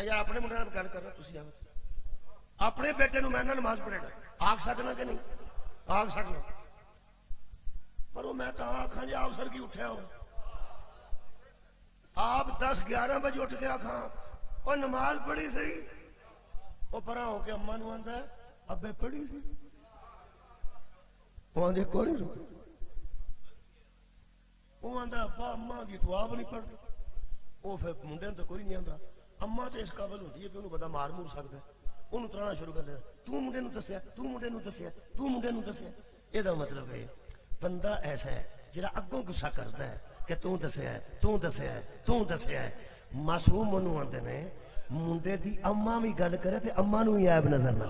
میں یار اپنے منڈے گل کر رہا تھی اپنے بیٹے نو میں نماز پڑھے گا آخ سکنا کہ نہیں آخ سکنا پر وہ میں تو آخا جی افسر کی اٹھیا ہو آپ 10-11 بجے اٹھ کے آخا وہ نماز پڑھی سی وہ پرا ہو کے اما نو آندا ہے ابے پڑھی سی وہ آدھے کوئی نہیں وہ آندا ابا اما کی تو آپ نہیں پڑھتے وہ پھر منڈے تو کوئی نہیں آتا اما تو اس قابل ہوتی ہے کہ انہوں بندہ مار مور سکتا ہے انہوں ترانا شروع کر دیا تو منڈے نو دسیا تو منڈے نو دسیا تو منڈے نو دسیا یہ مطلب ہے بندہ ایسا ہے جڑا اگوں غصہ کرتا ہے کہ تو دسیا ہے تو دسیا ہے تو دسیا ہے معصوم انہوں آندے نے منڈے دی اما بھی گل کرے تے اما نو ہی عیب نظر نہ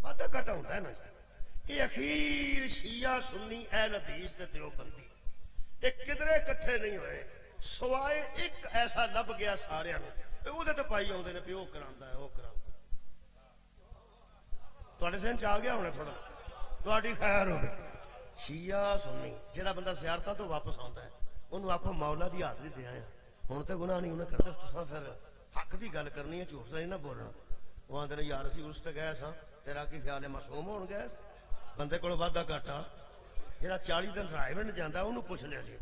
وعدہ کٹا ہوندا ہے نا یہ اخیر شیعہ سنی اہل حدیث تے دیوبندی ایک کدرے کٹھے نہیں ہوئے سوائے ایک ایسا لب گیا سارے وہ تو پائی آتے ہیں بھی وہ کرا ہے وہ کرا تھوڑے ذہن چ آ گیا ہونا تھوڑا تھوڑی خیر ہو شیعہ سنی جہاں بندہ زیارتاں تو واپس آتا ہے انہوں آخو مولا دی حاضری دیا ہے ہوں تو گناہ نہیں انہیں کرتے تصا پھر حق کی گل کرنی ہے جھوٹ نہیں نہ بولنا وہ آدھے یار اسی اس پہ گئے سا تیرا کی خیال ہے معصوم ہو گئے بندے کو وادا گاٹا جہاں 40 دن رائے نہیں جانا انہوں پوچھ لیا جی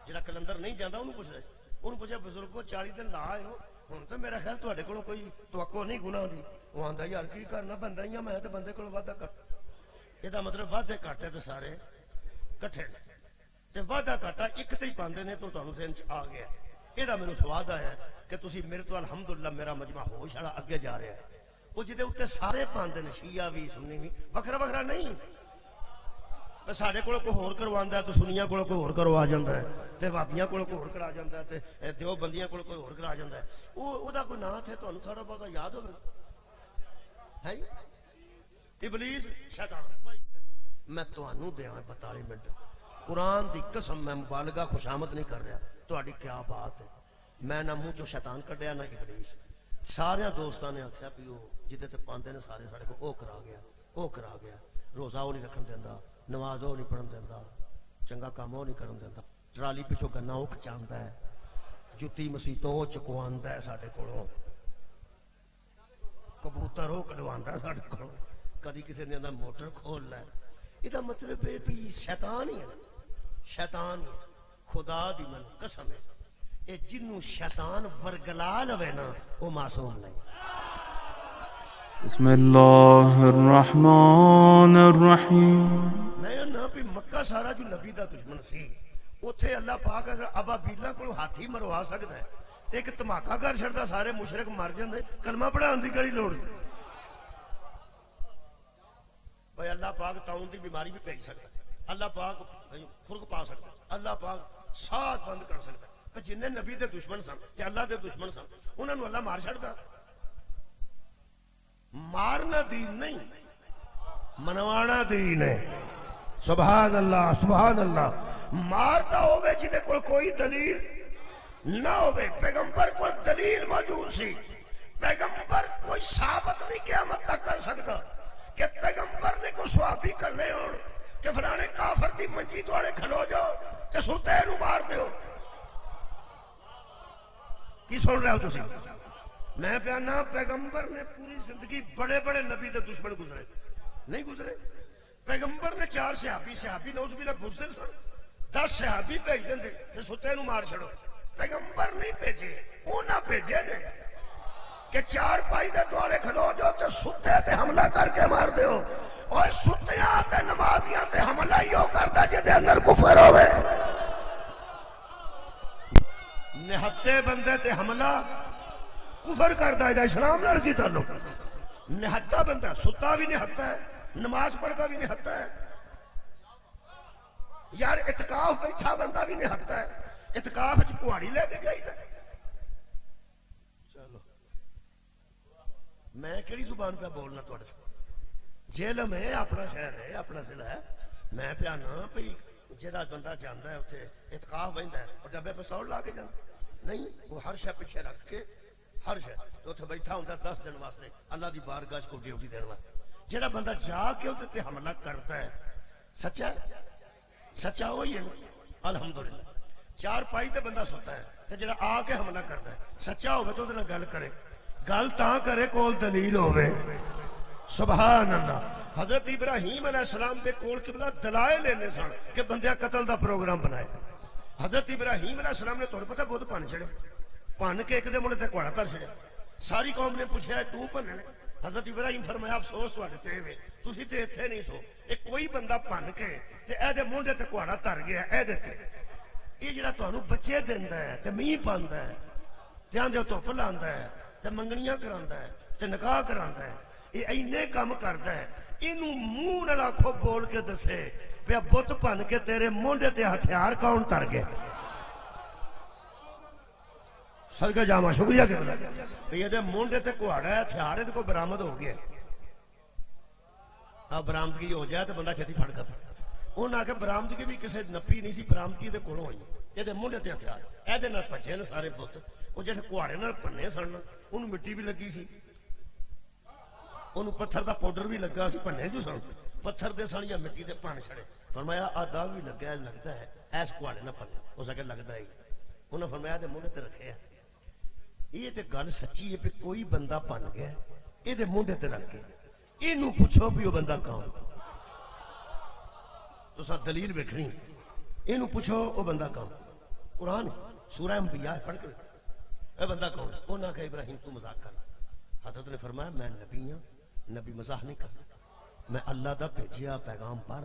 جہاں کلندر نہیں جانا انہوں پوچھ لیا انہوں پوچھا بزرگو 40 دن لا آئے ہو ہوں تو میرا خیال تے کو کوئی توقع نہیں گناہ دی وہ آتا یار کی کرنا بندہ ہی میں تو بندے کو وادا کٹ یہ مطلب وعدے کٹ ہے تو سارے کٹھے وعدہ کاٹا ایک تے ہی پاندے نے تو تمہیں ذہن چ آ گیا یہ میرے سواد آیا کہ تسی میرے تو الحمدللہ میرا مجمع ہو شاڑا اگے جا رہا ہے وہ جہاں اتنے سارے پاندے نے شیعہ بھی سنی بھی وکھرا وکھرا نہیں سارے کو ہور کروا ہے تو سنیاں کو ہور کروا جاتا ہے تے بابیاں کو ہور کرا جاتا ہے تے دیوبندیاں کو ہور کرا جاتا ہے وہ کوئی نام تھے تمہیں تھوڑا بہت یاد ہوگا ابلیس شیطان میں تمہوں دیا 42 منٹ قرآن دی قسم میں مبالغہ خوشامد نہیں کر رہا تہاڈی کیا بات ہے میں نہ منہ چو شیطان کڈیا نہ ابلیس سارے دوستاں نے آخیا بھی وہ جہاں تے پاندے نے سارے سارے کو وہ کرا گیا وہ کرا گیا روزہ وہ نہیں رکھن دینا نماز وہ نہیں پڑھن دینا چنگا کام وہ نہیں کرن دینا ٹرالی پچھو گنا وہ کھچاندا ہے جتی مسیتوں وہ چکواندا ہے ساڈے کولوں کبوتر وہ کڈواندا ہے ساڈے کولوں کدی کسی نے موٹر کھول لے یہ مطلب ہے بھی شیطان ہی ہے شیطان ہی خدا دی من قسم ہے یہ جنوں شیطان ورگلا لوے نا وہ معصوم نہیں بسم اللہ الرحمن الرحیم میں نہ بھی مکہ سارا جو نبی دا دشمن سی اتھے اللہ پاک اگر ابا بیلا کو ہاتھی مروا سکتا ہے ایک دھماکہ کر چھڑتا سارے مشرک مر جاندے کلمہ پڑھان دی کڑی لوڑ سی بھائی اللہ پاک تعاون دی بیماری بھی پہ سکتا ہے اللہ پاک فرق پا سکتا ہے اللہ پاک ساتھ بند کر سکتا ہے جنہیں نبی دے دشمن سن تے اللہ دے دشمن سن انہوں نے اللہ مار چھڑتا مارنا دین نہیں منوانا دین ہے سبحان اللہ سبحان اللہ مارتا ہوئے جنہیں کوئی دلیل نہ ہوئے پیغمبر کو دلیل موجود سی پیغمبر کوئی ثابت نہیں قیامت تک کر سکتا کہ پیغمبر نے کو صحافی کر لے ہون کہ فلانے کافر دی منجی دوڑے کھلو جاؤ کہ سوتے نو مار دیو کی سن رہے ہو تسی میں پیانا پیغمبر نے پوری زندگی بڑے بڑے نبی دے دشمن گزرے نہیں گزرے پیغمبر نے 4 صحابی نوز بھی لگ بزدل سن 10 صحابی بھیج دیں کہ ستے نو مار چھڑو پیغمبر نہیں بھیجے اونا بھیجے نے کہ 4 پائی دے دوڑے کھلو جو تے ستے تے حملہ کر کے مار دیو اور ستیاں تے نمازیاں تے حملہ یوں کرتا جے دے اندر کفر ہوئے نہتے بندے تے حملہ کفر کرتا ہے اسلام لڑ کی تعلق نہتا بندہ ستا بھی نہتا ہے نماز پڑھتا بھی نہتا ہے یار اعتکاف بیٹھا بندہ بھی نہتا ہے اعتکاف کہاڑی لے کے جائی تھا چلو میں کیڑی زبان پہ بولنا تھوڑے سے جیل میں اپنا شہر ہے اپنا ضلع ہے میں پیانا پی جہاں بندہ جانا ہے اتنے اعتکاف بہتا ہے اور ڈبے پستول لا کے جانا نہیں وہ ہر شے پیچھے رکھ کے ہر شے تو اتنے بیٹھا ہوتا 10 دن واسطے اللہ دی بارگاہ کو ڈیوٹی دینے واسطے جہاں بندہ جا کے اسے حملہ کرتا ہے سچا ہے سچا وہی ہے الحمدللہ چار پائی تے بندہ سوتا ہے تے جڑا آ کے حملہ کرتا ہے سچا ہوگا تو نہ گل کرے، گل تاں کرے کول دلیل ہوے. سبحان اللہ. حضرت ابراہیم علیہ السلام دے کول قبلہ دلائل لینے سن کہ بندیاں قتل دا پروگرام بنائے. حضرت ابراہیم علیہ السلام نے تمہیں پتہ بہت پن چھڑے، پن کے ایک دے منہ تے کوڑا تر چھڑے. ساری قوم نے پوچھا تو پننے؟ حضرت ابراہیم فرمایا افسوس تواڈے تے وے، تسی تے ایتھے نہیں سو. اے کوئی بندہ پن کے تے اے دے منہ تے کوڑا تر گیا اے دے تے. یہ جڑا تانوں بچے دیندا ہے تے میਂਹ پاندا ہے تے آندے دھوپ لاندا ہے تے منگنیاں کراندا ہے تے نکاح کراندا ہے، یہ اینے کام کردا ہے. اینوں منہ نال آکھو بول کے دسے پیا بت پن کے تیرے مونڈے تے ہتھیار کون تر گئے؟ صدقہ جاواں شکریہ کرنا یہ دے مونڈے تے کوڑا ہے ہتھیار دے کو برآمد ہو گیا. اب برآمدگی ہو جائے تو بندہ چھتی پھڑ کرتا. انہاں آکھیا برآمدگی بھی کسے نپی نہیں سی، برآمدگی دے کولوں ہوئی. یہ دے مونڈے تے ہتھیار اے دے نال بھجے نے سارے بت. وہ جڑے کوڑے نال پنے سن انہوں مٹی بھی لگی سی، انہوں پتھر دا پاؤڈر بھی لگا سی، پنے جو سن پتھر دے سن یا مٹی دے پن چھڑے. فرمایا آ داغ بھی لگا لگتا ہے ایس کوڑے نہ پنے ہو سکے لگتا ہی. انہوں نے فرمایا دے مونڈے تے رکھے ہے. یہ تے گل سچی ہے کہ کوئی بندہ پن گیا یہ دے مونڈے تے رکھ کے اینوں پوچھو بھی وہ بندہ کون؟ تو سا دلیل ویکھنی. اینوں پوچھو وہ بندہ کون؟ قرآن سورہ انبیاء پڑھ کے اے بندہ کون؟ انہاں کہا ابراہیم تو مذاق کر. حضرت نے فرمایا میں نبی ہوں، نبی مزاح نہیں کرتا، میں اللہ دا بھیجیا پیغام پار،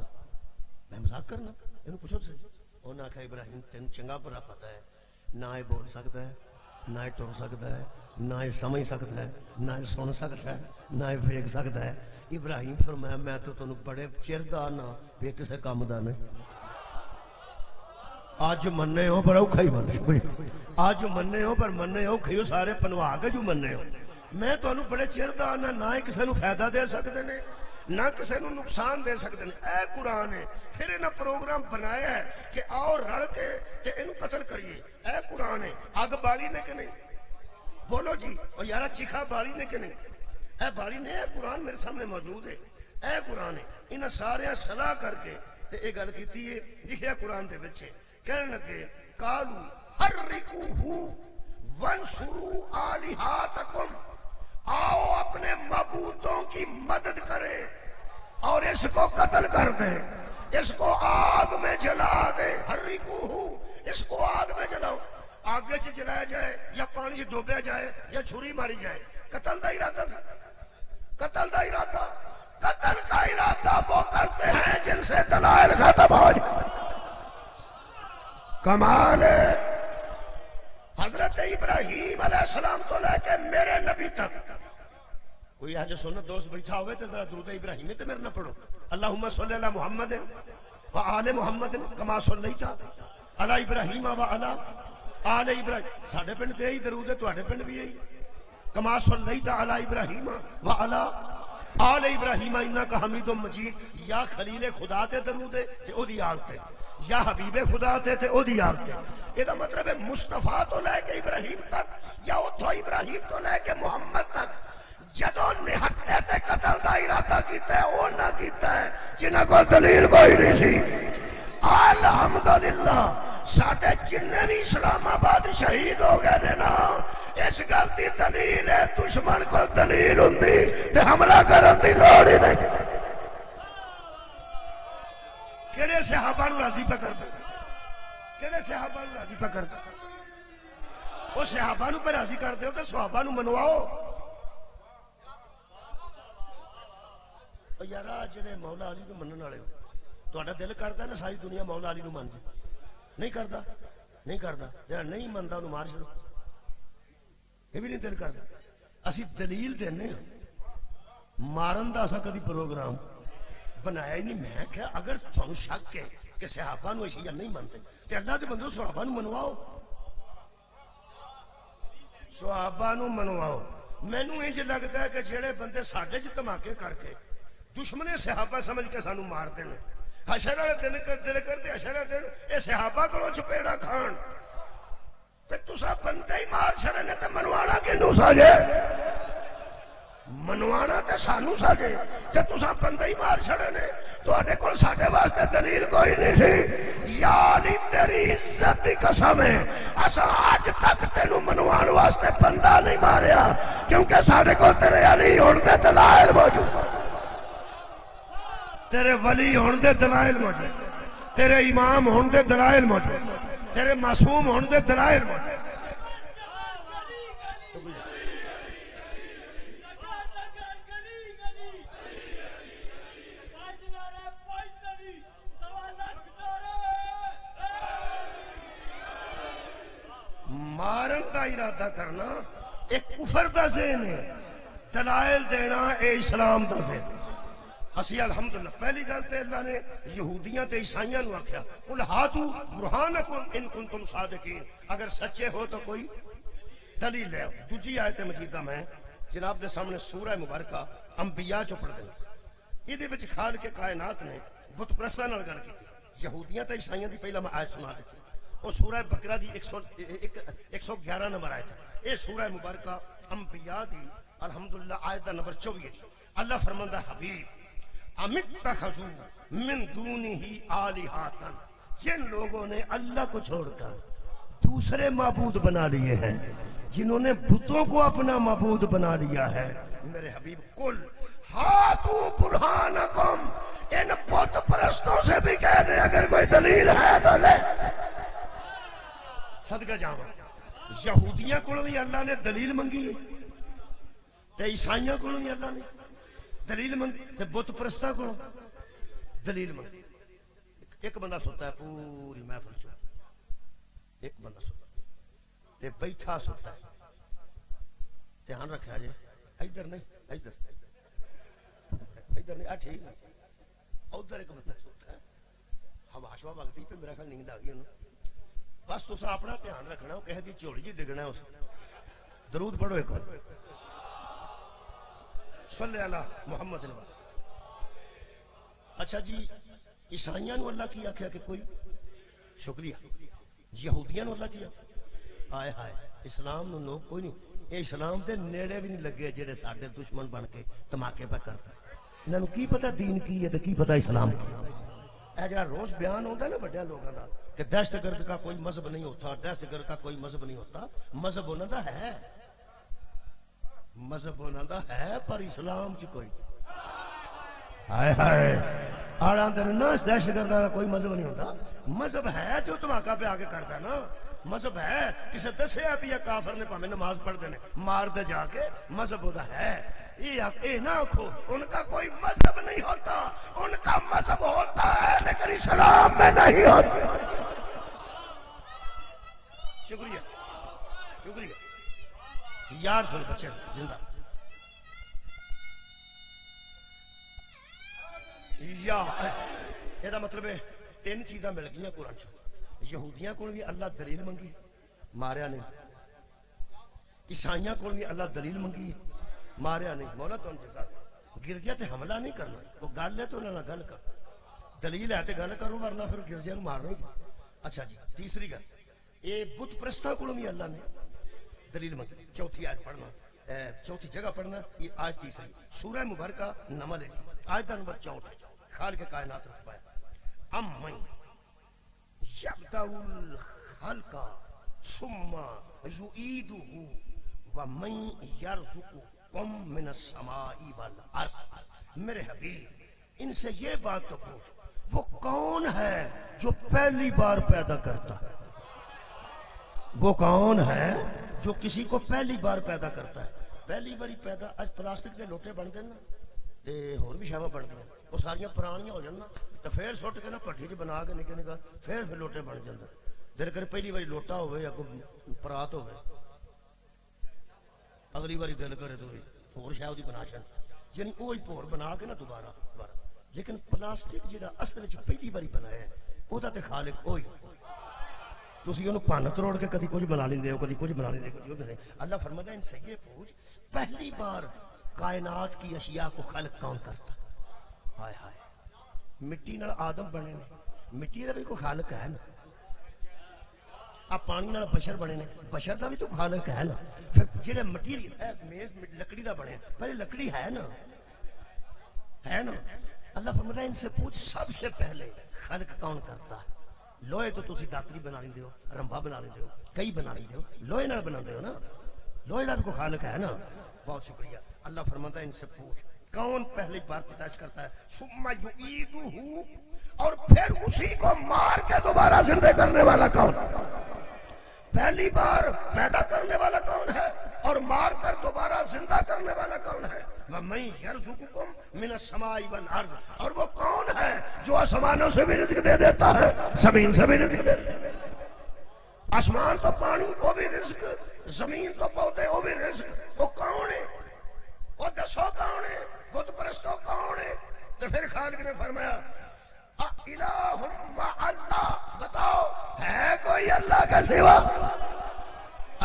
میں مذاق کرنا؟ اینوں پوچھو تو. انہاں کہا ابراہیم تینوں چنگا بھلا پتہ ہے نہ یہ بول سکتا ہے، نہ یہ ٹر سکتا ہے، نہ یہ سمجھ سکتا ہے، نہ یہ سن سکتا ہے، نہ یہ ویکھ سکتا ہے. ابراہیم فرمایا میں تو تنوں بڑے چر دا نہ بھی کسے کام دا نہیں. آج مننے ہو پر اوکھا ہی مننے، آج مننے ہو پر مننے اوکھا ہی سارے پنوا کے جو مننے ہو. میں تنوں بڑے چر دا نہ ہی کسے نو فائدہ دے سکتے نے نہ کسے نو نقصان دے سکتے نے. اے قرآن ہے. پھر انہاں پروگرام بنایا ہے کہ آؤ رل کے تے اینوں قتل کریے. اے قرآن ہے. اگ بالی نے کہ نہیں؟ بولو جی. اور یارا چیخا بالی نے کہ نہیں؟ اے بالی نے. اے قرآن میرے سامنے موجود ہے. اے قرآن ہے. انہاں سارے صلاح کر کے تے اے گل کیتی ہے، لکھیا قرآن دے وچ کہنے لگے قالوا حرقوہ وانصروا آلہاتکم، آؤ اپنے معبودوں کی مدد کریں اور اس کو قتل کر دیں، اس کو آگ میں جلا دے. حرقوہ، اس کو آگ میں جلاؤ. آگے سے جلایا جائے یا پانی سے ڈوبیا جائے یا چھری ماری جائے. قتل دا ارادہ، قتل دا ارادہ. قتل کا ارادہ وہ کرتے ہیں جن سے دلائل ختم ہو جائے. کمال ہے. حضرت ابراہیم علیہ السلام تو لے کے میرے نبی تک کوئی اہل سنت دوست بیٹھا ہوئے تو ذرا درود ابراہیمی تے میرے نہ پڑھو. اللہم صلی اللہ محمد و آل محمد کما صلیت علی ابراہیم و علی آل ابراہیم. ساڈے پنڈ تے ہی درود ہے، تواڈے پنڈ بھی ہے کما صلیت علی ابراہیم و علی آل ابراہیم انک حمید مجید. یا خلیل خدا تے درود ہے تے او دی آل تے، یا حبیب خدا تے او دی آل تے. یہ مطلب ہے مصطفیٰ تو لے کے ابراہیم تک یا اتھو ابراہیم تو لے کے محمد تک جدوں نہتے تے قتل دا ارادہ کیتا ہے او نہ کیتا ہے جنہاں کو دلیل کوئی نہیں سی. الحمدللہ ساڈے جننے بھی اسلام آباد شہید ہو گئے نے نا اس گل دی دلیل ہے. دشمن کو دلیل ہوندی تے حملہ کرن دی لوڑ ہی نہیں. کہڑے صحابہ نو راضی پہ کردا، کہڑے صحابہ نو راضی پہ کردا؟ وہ صحابہ نو پہ راضی کردے ہو تے صحابہ نو منواؤ. یارا جڑے مولا علی نو منن والے ہو تہاڈا دل کردا نا ساری دنیا مولا علی نو من جائے؟ نہیں کردا، نہیں کردا. جڑا نہیں مندا انہوں مار چھڑو. یہ بھی نہیں دل کردا. اسی دلیل دینے مارن دا اساں کدی پروگرام بنایا ہی نہیں. میں کہ اگر تھانوں شک ہے کہ صحابہ نو اشیاء نہیں منتے تے اللہ دے بندو صحابہ نو منواؤ، صحابہ نو منواؤ. مینوں انج لگدا ہے کہ جڑے بندے ساڈے چ دھماکے کر کے دشمنے صحابہ سمجھ کے سانو مار دین، حشر والے دن کرتے حشر والے دن اے صحابہ کولوں چپیڑا کھان تے تساں بندے ہی مار چھڑے نے تے منوانا کینوں ساجے؟ منوانا تے سانو ساجے تے تساں بندے ہی مار چھڑے نے. تواڈے کول ساڈے واسطے دلیل کوئی نہیں سی یعنی تیری عزت دی قسم ہے اساں اج تک تینوں منوان واسطے بندہ نہیں ماریا کیونکہ ساڈے کول تیرے علی ہون دے دلائل موجود تیرے ولی ہون دے دلائل موجود تیرے امام ہون دے دلائل موجود تیرے معصوم ہون دے دلائل موجود مارن کا ارادہ کرنا ایک کفر دا ذہن ہے دلائل دینا اے اسلام دا ذہن اسی الحمدللہ پہلی گل تے اللہ نے یہودیاں تے عیسائیاں نو آکھیا قل ہاتوا برہانکم ان کنتم صادقین اگر سچے ہو تو کوئی دلیل لے آؤ دوجی آیت مجیدہ میں جناب دے سامنے سورہ مبارکہ انبیاء چو پڑھ دیں یہ وچ خالق کائنات نے بت پرستاں نال گل کیتی یہودیاں تے عیسائیاں دی پہلا میں آیت سنا دیتی وہ سورہ بقرہ دی 111 نمبر آیت ہے یہ سورہ مبارکہ انبیاء دی الحمدللہ آیت نمبر 24 اللہ فرماندا حبیب امتخذوا من دونہ آلہۃ جن لوگوں نے اللہ کو چھوڑ کر دوسرے معبود بنا لیے ہیں جنہوں نے بتوں کو اپنا معبود بنا لیا ہے میرے حبیب قل ہاتوا برہانکم ان بت پرستوں سے بھی کہہ دیں اگر کوئی دلیل ہے تو لے صدقہ جاواں یہودیاں کو بھی اللہ نے دلیل منگی تے عیسائیاں کو بھی اللہ نے دلیل منگی تے بت پرستاں کو دلیل منگی ایک بندہ سوتا ہے پوری محفل چ ایک بندہ سوتا تے بیٹھا سوتا ہے دھیان رکھا جی ادھر نہیں ادھر نہیں ٹھیک ادھر ایک بندہ سوتا ہے ہوا وقتی پہ میرا خیال نیند آ گئی بس تسا اپنا دھیان رکھنا وہ کہہ دی چوڑی جی ڈگنا اس درود پڑھو ایک بار صلی اللہ محمد اچھا جی عیسائیاں نو اللہ کی آخیا کہ کوئی شکریہ یہودیاں نو اللہ کی آئے ہائے اسلام نو لوگ کوئی نہیں یہ اسلام دے نیڑے بھی نہیں لگے جڑے ساڈے دشمن بن کے دھماکے پہ کرتا انہاں نو کی پتہ دین کی ہے تے کی پتہ اسلام کی اے جڑا روز بیان ہوتا ہے نا بڑے لوگوں کا کہ دہشت گرد کا کوئی مذہب نہیں ہوتا دہشت گرد کا کوئی مذہب نہیں ہوتا مذہب انہوں دا ہے مذہب انہوں دا ہے پر اسلام چ کوئی ہائے ہائے آڑاں تے نا دہشت گرد کا کوئی مذہب نہیں ہوتا مذہب ہے جو دھماکہ پہ آگے کرتا ہے نا مذہب ہے کسے دسیا بھی ہے کافر نے پاویں نماز پڑھ دے مار دے جا کے مذہب ہوتا ہے یہ نہ آکھو ان کا کوئی مذہب نہیں ہوتا ان کا مذہب ہوتا ہے لیکن اسلام میں نہیں ہوتا شکریہ شکریہ یار سن بچے زندہ یا یہ مطلب ہے تین چیزاں مل گئی قرآن چ یہودیاں کو بھی اللہ دلیل منگی ماریا نہیں عیسائیاں کو بھی اللہ دلیل منگی ماریا نہیں مولا تو ان کے ساتھ گرجا تے حملہ نہیں کرنا وہ گل ہے تو انہوں نے گل کر دلیل ہے تے گل کرو ورنہ پھر گرجا نو مارنا ہی اچھا جی تیسری گل یہ بت پرستاں کو بھی اللہ نے دلیل منگی چوتھی آیت پڑھنا چوتھی جگہ پڑھنا یہ آیت تیسری سورہ مبارکہ نمل ہے آیت نمبر 64 خالق کائنات رکھوایا امن یبدأ الخلق ثم یعیدہ ومن یرزقکم من السماء والارض میرے حبیب ان سے یہ بات تو پوچھ وہ کون ہے جو پہلی بار پیدا کرتا ہے وہ کون ہے جو کسی کو پہلی بار پیدا کرتا ہے پہلی باری پیدا اج پلاسٹک کے لوٹے بن دے نا تے ہور بھی شاواں بن دے وہ ساریاں پرانیاں ہو جان نا تے پھر سٹ کے نا پٹھی چ بنا کے نکے نکا پھر لوٹے بن جاندے دل کرے پہلی باری لوٹا ہوئے یا پرات ہوئے اگلی باری دل کرے تو ہور شاہ دی بنا چھن یعنی وہی پور بنا کے نا دوبارہ لیکن پلاسٹک جہاں اصل چ پہلی باری بنایا ہے وہ تے خالق وہی تسی انہوں پن تروڑ کے کدی کچھ بنا لیندے ہو کدی کچھ بنا لیندے کدی کچھ نہیں اللہ فرماتا ہے ان سے یہ پوچھ پہلی بار کائنات کی اشیاء کو خلق کون کرتا ہائے ہائے مٹی نال آدم بنے نے مٹی دا بھی کوئی خالق ہے نا آپ پانی نال بشر بنے نے بشر دا بھی تو خالق ہے نا پھر جڑے مٹیریل ہے میز لکڑی دا بنے پہلے لکڑی ہے نا اللہ فرماتا ہے ان سے پوچھ سب سے پہلے خلق کون کرتا ہے؟ لوہے تو تسی داتری بنا لیندے ہو، رمبا بنا لیندے ہو، کئی بنا لیندے ہو، لوہے نال بناندے ہو نا، لوہے دا بھی کوئی خالق ہے نا. بہت شکریہ. اللہ فرماتا ہے ان سے پوچھ کون پہلی بار پیدائش کرتا ہے؟ ثم یعیدہ، اور پھر اسی کو مار کے دوبارہ زندہ کرنے والا کون؟ پہلی بار پیدا کرنے والا کون ہے اور مار کر دوبارہ زندہ کرنے والا کون ہے؟ وَمَن يَرْزُقُكُم مِّنَ السَّمَاءِ وَالْأَرْضِ، اور وہ کون ہے جو آسمانوں سے بھی رزق دے دیتا ہے، زمین سے بھی رزق دے دیتا ہے. آسمان تو پانی وہ بھی رزق، زمین تو پودے وہ بھی رزق. وہ کون ہے؟ وہ دسو کون ہے؟ بت پرستو کون ہے؟ تو پھر خالق نے فرمایا الہ مع اللہ، بتاؤ ہے کوئی اللہ کے سوا؟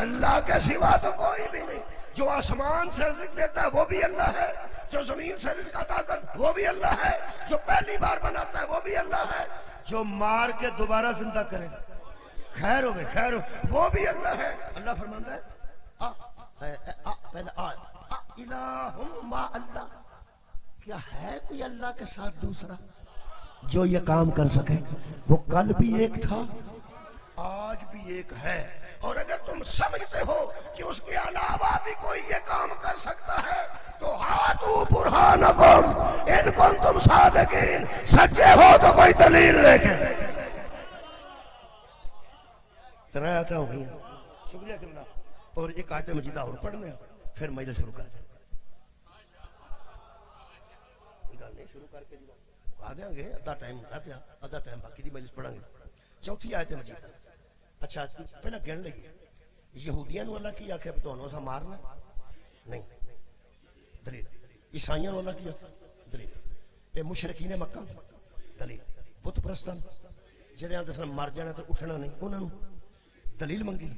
اللہ کے سوا تو کوئی بھی نہیں. جو آسمان سے رزق دیتا ہے وہ بھی اللہ ہے، جو زمین سے رزق عطا کرتا ہے وہ بھی اللہ ہے، جو پہلی بار بناتا ہے وہ بھی اللہ ہے، جو مار کے دوبارہ زندہ کرے خیر ہو خیر ہو وہ بھی اللہ ہے. اللہ فرماتا ہے پہلے الہ مع اللہ، کیا ہے کوئی اللہ کے ساتھ دوسرا جو یہ کام کر سکے؟ وہ کل بھی ایک تھا، آج بھی ایک ہے، اور اگر تم سمجھتے ہو کہ اس کے علاوہ بھی کوئی یہ کام کر سکتا ہے تو ہاتھو برہانکم ان کنتم صادقین، سچے ہو تو کوئی دلیل لے کے. ترائے آتا ہوں گی. شکریہ کرنا. اور ایک آیت مجیدہ اور پڑھنے پھر مجلس شروع کر دیں. شروع کر کے آ دیں گے، ادھا ٹائم ہوتا پیا، ادھا ٹائم باقی دی مجلس پڑھیں گے. چوتھی آیت مجیدہ. اچھا پہلا گن لئیے، یہودیاں نو اللہ کی آکھیا تو انہوں سا مارنا نہیں، دلیل. عیسائیاں نو اللہ کی دلیل. اے مشرکین مکہ دلیل. بت پرستان جڑے آندے سن مر جانا تو اٹھنا نہیں، انہاں نو دلیل منگی.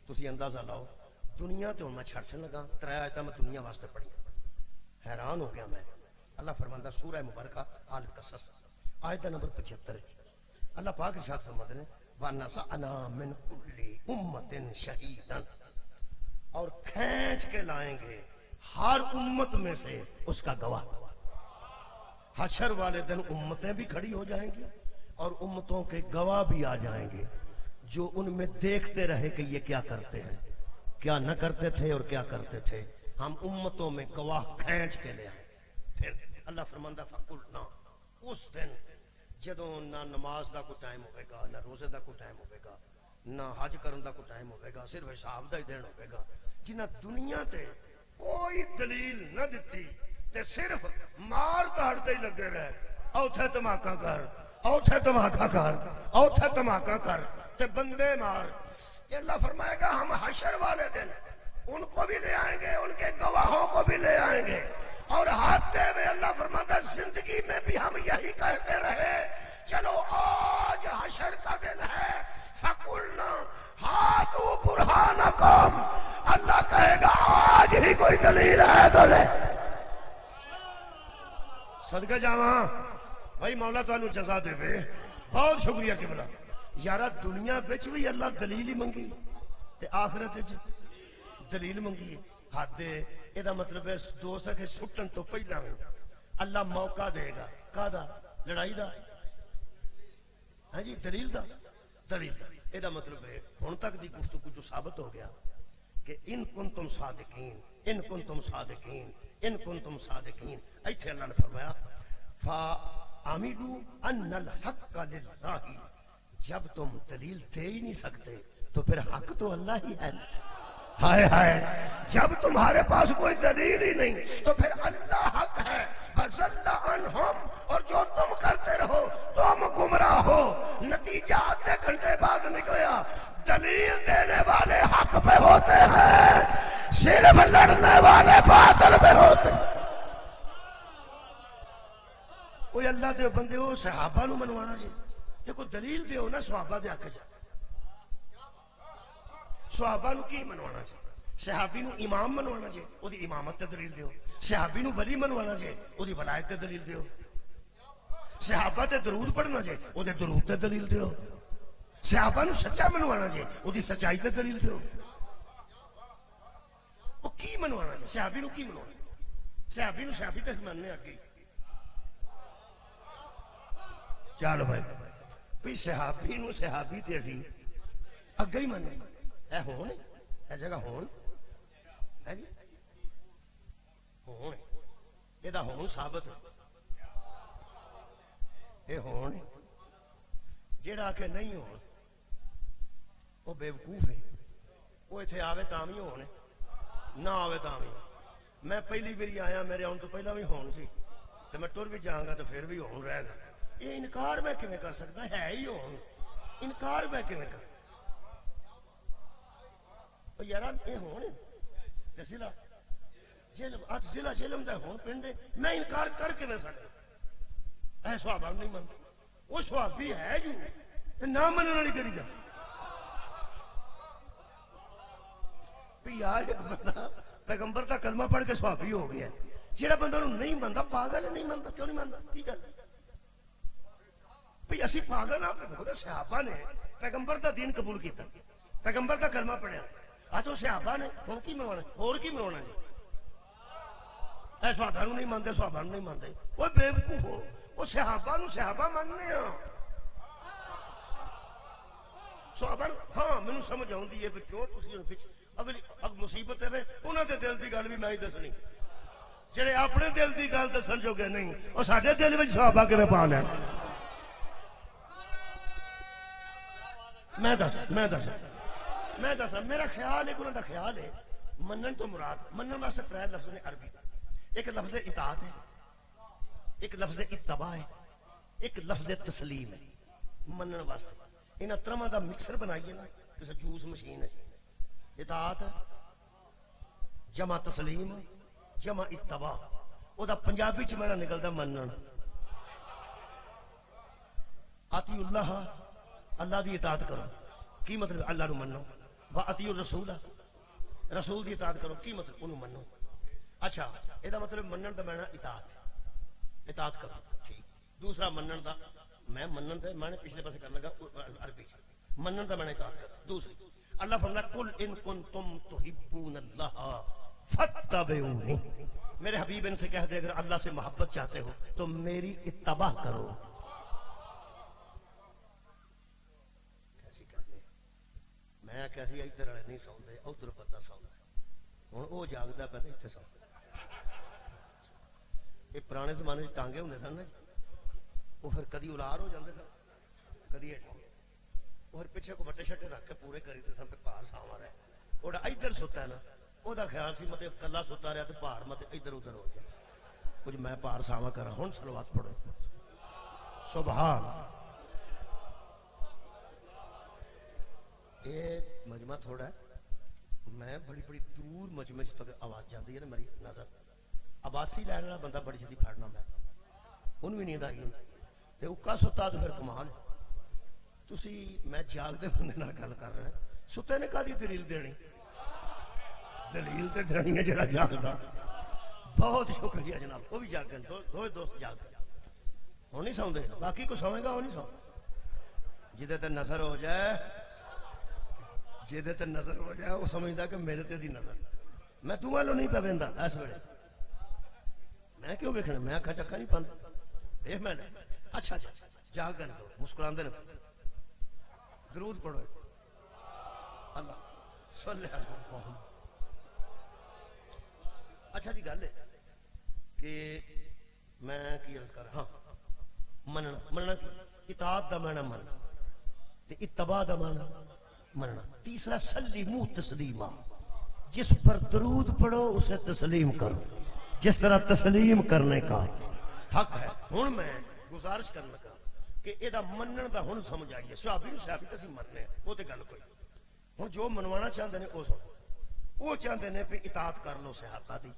تسی اندازہ لاؤ دنیا تے ہن میں چھڑن لگا 3 آیتاں میں دنیا واسطے پڑھی، حیران ہو گیا میں. اللہ فرماندا سورہ مبارکہ آل قصص آیت نمبر 75. اللہ پاک ارشاد فرماتے ہیں وَنَزَعْنَا مِنْ كُلِّ أُمَّةٍ شَهِيدًا، اور کھینچ کے لائیں گے ہر امت میں سے اس کا گواہ. حشر والے دن امتیں بھی کھڑی ہو جائیں گی اور امتوں کے گواہ بھی آ جائیں گے جو ان میں دیکھتے رہے کہ یہ کیا کرتے ہیں، کیا نہ کرتے تھے اور کیا کرتے تھے. ہم امتوں میں گواہ کھینچ کے لے آئیں. پھر اللہ فرماندہ فَقُلْنَا، اس دن جدوں نہ نماز دا کوئی ٹائم ہوئے گا، نہ روزے دا کوئی ٹائم ہوئے گا، نہ حج کرن دا کوئی ٹائم ہوئے گا، صرف حساب دا ہی دین ہوئے گا. جنہ دنیا تے کوئی دلیل نہ دیتی تے صرف مار کاٹتے ہی لگے رہے، اوتھے دھماکہ کر، اوتھے دھماکہ کر، اوتھے دھماکہ کر تے بندے مار. یہ اللہ فرمائے گا ہم حشر والے دن ان کو بھی لے آئیں گے، ان کے گواہوں کو بھی لے آئیں گے. اور ہاتھ دے میں اللہ فرماتا ہے زندگی میں بھی ہم یہی کہتے رہے چلو آج حشر کا دن ہے، فَقُلْنَا ہَاتُوا بُرْہَانَکُمْ، اللہ کہے گا آج ہی کوئی دلیل ہے تو لے. صدقہ جاواں بھائی مولا تو انہوں جزا دے بے. بہت شکریہ قبلہ. یارہ دنیا بچ بھی اللہ دلیل ہی منگی تے آخرت دلیل منگی. حد دے یہ دا مطلب ہے دو سکے سٹن تو پہلا میں اللہ موقع دے گا. کا دا؟ لڑائی دا؟ ہاں جی دلیل دا؟ دلیل دا. یہ دا مطلب ہے ہن تک دی گفتگو جو ثابت ہو گیا کہ ان کنتم صادقین، ان کنتم صادقین، ان کنتم صادقین. ایتھے اللہ نے فرمایا فَعَمِلُوا أَنَّ الْحَقَّ لِلَّهِ، جب تم دلیل دے ہی نہیں سکتے تو پھر حق تو اللہ ہی ہے. ہائے ہائے، جب تمہارے پاس کوئی دلیل ہی نہیں تو پھر اللہ حق ہے. فَضَلَّ عَنْهُمْ، اور جو تم کرتے رہو تم گمراہ ہو. نتیجہ آدھے گھنٹے بعد نکلیا دلیل دینے والے حق پہ ہوتے ہیں، صرف لڑنے والے باطل پہ ہوتے ہیں. کوئی اللہ دے بندے ہو صحابہ نو منوانا جی تے کوئی دلیل دیو نا صحابہ دے آکے جا. صحابہ نو کی منوانا جی؟ صحابی نو امام منوانا جی، او دی امامت تے دلیل دیو. صحابی نو ولی منوانا جی، او دی ولایت تے دلیل دیو. صحابہ تے درود پڑھنا جی، او دے درود تے دلیل دیو. صحابہ نو سچا منوانا جی، او دی سچائی تے دلیل دیو. او کی منوانا جی؟ صحابی نو کی منوانا؟ صحابی نو صحابی تے مننے اگے چل بھائی بھی صحابی نو صحابی تے اسی اگے ہی منے اے ہون اے جگہ ہون ہے جی ہون یہ ہون ثابت اے ہون جیڑا آ کے نہیں ہون وہ بے وقوف ہے وہ اتنے آوے تاں بھی ہونے نہ آوے تاں بھی میں پہلی باری آیا میرے آن تو پہلا بھی ہون سی تو میں ٹر بھی جاؤں گا تو پھر بھی ہون رہے گا یہ انکار میں کیویں کر سکتا ہے ہی ہون انکار میں کیویں کر یار یہ ہون ضلع جہلم اج ضلع جہلم دا ہون پنڈ میں انکار کر کے نہ سکتا اے صحابہ نہیں منتا وہ صحابی ہے جو نہ مننے والی کہڑی گل یار ایک بندہ پیغمبر کا کلمہ پڑھ کے صحابی ہو گیا جہاں بندہ نہیں منتا پاگل ہے نہیں منتا کیوں نہیں منتا کی گل بھئی اسی پاگل ہاں صحابہ نے پیغمبر کا دین قبول کیتا پیغمبر کا کلمہ پڑھیا آج وہ صحابہ نے ہوں کی منوانا اور کی منوانا جی اے صحابہ نہیں مانتے صحابہ نہیں مانتے وہ بے وقوف ہو وہ صحابہ نو صحابہ ماننے ہاں صحابہ ہاں مینوں سمجھ آؤندی ہے کہ کیوں تسی ہن پچھ اگلی مصیبت ہے انہوں نے دل کی گل بھی میں ہی دسنی جڑے اپنے دل کی گل دسن جو گے نہیں اور سارے دل میں صحابہ کے پا لیں میں دس میرا خیال ہے انہوں کا خیال ہے منن تو مراد منن واسطے ترے لفظ نے عربی ایک لفظ اطاعت ہے ایک لفظ اتباع ہے ایک لفظ تسلیم ہے منن واسطے انہاں ترماں دا مکسر بنائیے نا جیسے جوس مشین ہے اطاعت جمع تسلیم جمع اتباع او دا پنجابی چ میرا نکلدا منن اطیع اللہ اللہ دی اطاعت کرو کی مطلب اللہ نو منو وا اطیع الرسول رسول دی اطاعت کرو کی مطلب انہوں منو اچھا اے دا مطلب منن دا معنی اطاعت کرو ٹھیک دوسرا منن دا میں منن تے میں پچھلے پاسے کرن لگا عربی منن دا معنی اطاعت کرو دوسری اللہ فرماتا قل ان کنتم تحبون اللہ فاتبعونی میرے حبیب ان سے کہہ دے اگر اللہ سے محبت چاہتے ہو تو میری اتباع کرو کیسی کرنے میں کہتی ادھر والے نہیں سوندے ادھر بندہ سوندا ہن او جاگدا پیا تے ایتھے سوندا یہ پرانے زمانے وچ ٹانگے ہوندے سن نا وہ پھر کدی الار ہو جاندے سن کدی اور پیچھے کو بٹے شٹے رکھ کے پورے کری تے سن تے پار ساواں رہے اوڑا ادھر سوتا ہے نا او دا خیال سی مطلب کلا سوتا رہا تے پار مت ادھر ادھر ہو جائے کچھ میں پار ساواں کراں ہن صلوات پڑھو سبحان یہ مجمع تھوڑا ہے میں بڑی بڑی دور مجمع تک آواز جاندی ہے نا میری نظر عباسی لین والا بندہ بڑی جلدی پھڑنا میں ان بھی نیند آئی تے اکا سوتا تو پھر کمال تسی میں جاگدے بندے نال گل کر رہا ستے نے کدی دلیل دینی دلیل تے دینی ہے جڑا جاگدا بہت شکریہ جناب وہ بھی جاگن دو دوست جاگ وہ نہیں سوندے باقی کو سوئے گا وہ نہیں سو جدے تے نظر ہو جائے جدے تے نظر ہو جائے وہ سمجھدا کہ میرے تے دی نظر میں تو والو نہیں پہ ویندا اس ویلے میں کیوں ویکھنا میں اکھا چکا نہیں پاندا اے میں اچھا جاگن دو مسکراندے نے درود پڑھو اللہ صلی اللہ علیہ وسلم اچھا جی گل ہے کہ میں کی عرض کر ہاں مننا کی اطاعت دا معنی مننا تے اتباع دا معنی مننا تیسرا سلیمو تسلیما جس پر درود پڑھو اسے تسلیم کرو جس طرح تسلیم کرنے کا حق ہے ہن میں گزارش کرنے کا کہ یہ منن دا ہن سمجھ آئیے صحابی تے اسی مننے وہ تے گل کوئی ہن جو منوانا چاہتے ہیں وہ سن وہ چاہتے ہیں کہ اطاعت کر لو صحابہ دی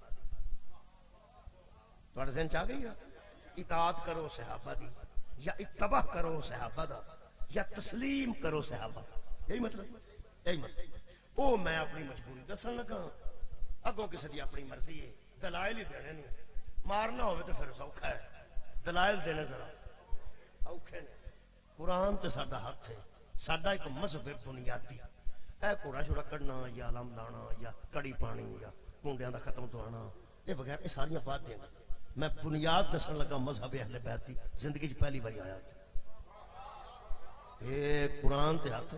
تھوڑے ذہن چ آ گئی اطاعت کرو صحابہ دی یا اتباع کرو صحابہ دا یا تسلیم کرو صحابہ یہی مطلب او میں اپنی مجبوری دسن لگا اگوں کسی دی اپنی مرضی ہے دلائل ہی دینے نہیں مارنا ہوئے تو پھر سوکھا ہے دلائل دینے ذرا اوکھے نے قرآن تے ساڈا ہاتھ ہے ساڈا ایک مذہب بنیادی اے کوڑا چھوڑا کڈنا یا لم لانا یا کڑی پانی یا کنڈیاں دا ختم دوانا یہ بغیر یہ ساریاں بات دیں میں بنیاد دسن لگا مذہب اہل بیت دی زندگی چ پہلی باری آیا یہ قرآن تے ہاتھ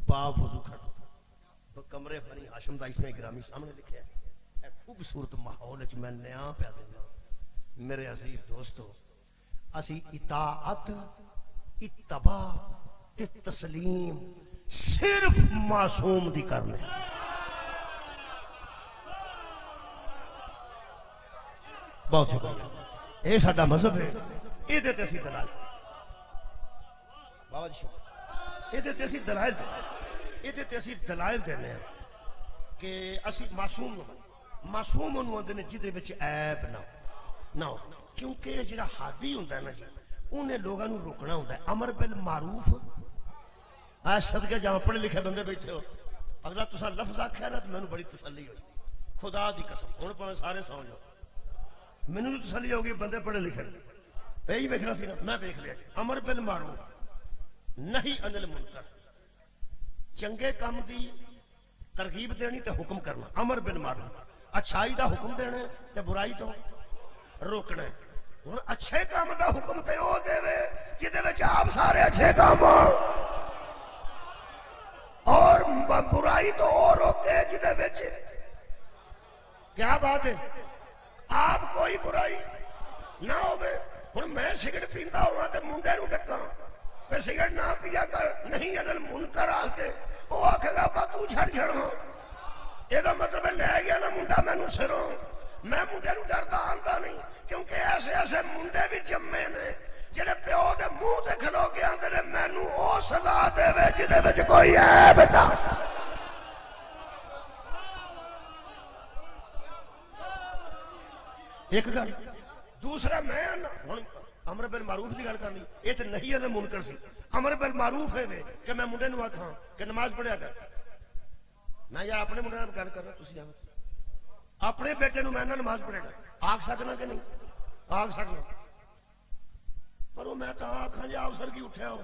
باب وضو کھڑا کمرے بنی ہاشم دا اس میں گرامی سامنے لکھا ہے اے خوبصورت ماحول وچ میں نیا پیا دینا میرے عزیز دوستو اسی اطاعت اتباع تے تسلیم صرف معصوم دی کرنے بہت شکریہ یہ ساڈا مذہب ہے یہ تے اسی دلائل بابا جی شکر یہ تے اسی دلائل یہ تے اسی دلائل دینے ہیں کہ اسی معصوم انہوں آندے نے جدے وچ عیب نہ ہو کیونکہ جڑا حادی ہوندا ہے نا جی انہیں لوگاں نوں روکنا ہوندا ہے امر بالمعروف آج صدقے جہاں پڑھے لکھے بندے بیٹھے ہو اگلا تساں لفظ آکھیا نا تو مینوں بڑی تسلی ہوئی خدا دی قسم ہن پاویں سارے سو جاؤ مینوں بھی تسلی ہوگی بندے پڑھے لکھے یہی ویکھنا سی نا میں ویکھ لیا امر بالمعروف نہی عن المنکر چنگے کام دی ترغیب دینی تے حکم کرنا امر بالمعروف اچھائی دا حکم دینا تے برائی تو روکنا ہن اچھے کام دا حکم تے او دے جدے وچ آپ سارے اچھے کام اور برائی تو او روکے جدے وچ کیا بات ہے آپ کوئی برائی نہ ہوئے ہن میں سگریٹ پیندا ہوا تے منڈے نوں ڈکاں میں سگریٹ نہ پیا کر نہیں انل منکر آ کے وہ آکھے گا با تو چھڑ چھڑا یہ دا مطلب ہے لے گیا نا منڈا میں نو سروں میں منڈے نو ڈردا آندا نہیں کیونکہ ایسے ایسے منڈے بھی جمے نے جڑے پیو دے منہ تے کھلو کے آندے نے مینوں او سزا دے وے جدے وچ کوئی عیب نہ ایک گل دوسرا میں ہن امر بالمعروف دی گل کرنی یہ تے نہیں ہے منکر سی امر بالمعروف ہے وے کہ میں منڈے نوں آکھاں کہ نماز پڑھیا کر میں یار اپنے منڈے نال گل کرنا تسی اپنے بیٹے نوں میں نماز پڑھے گا آکھ سکنا کہ نہیں آکھ سکنا پر وہ میں کہاں آکھاں جی آپ سر کی اٹھیا ہو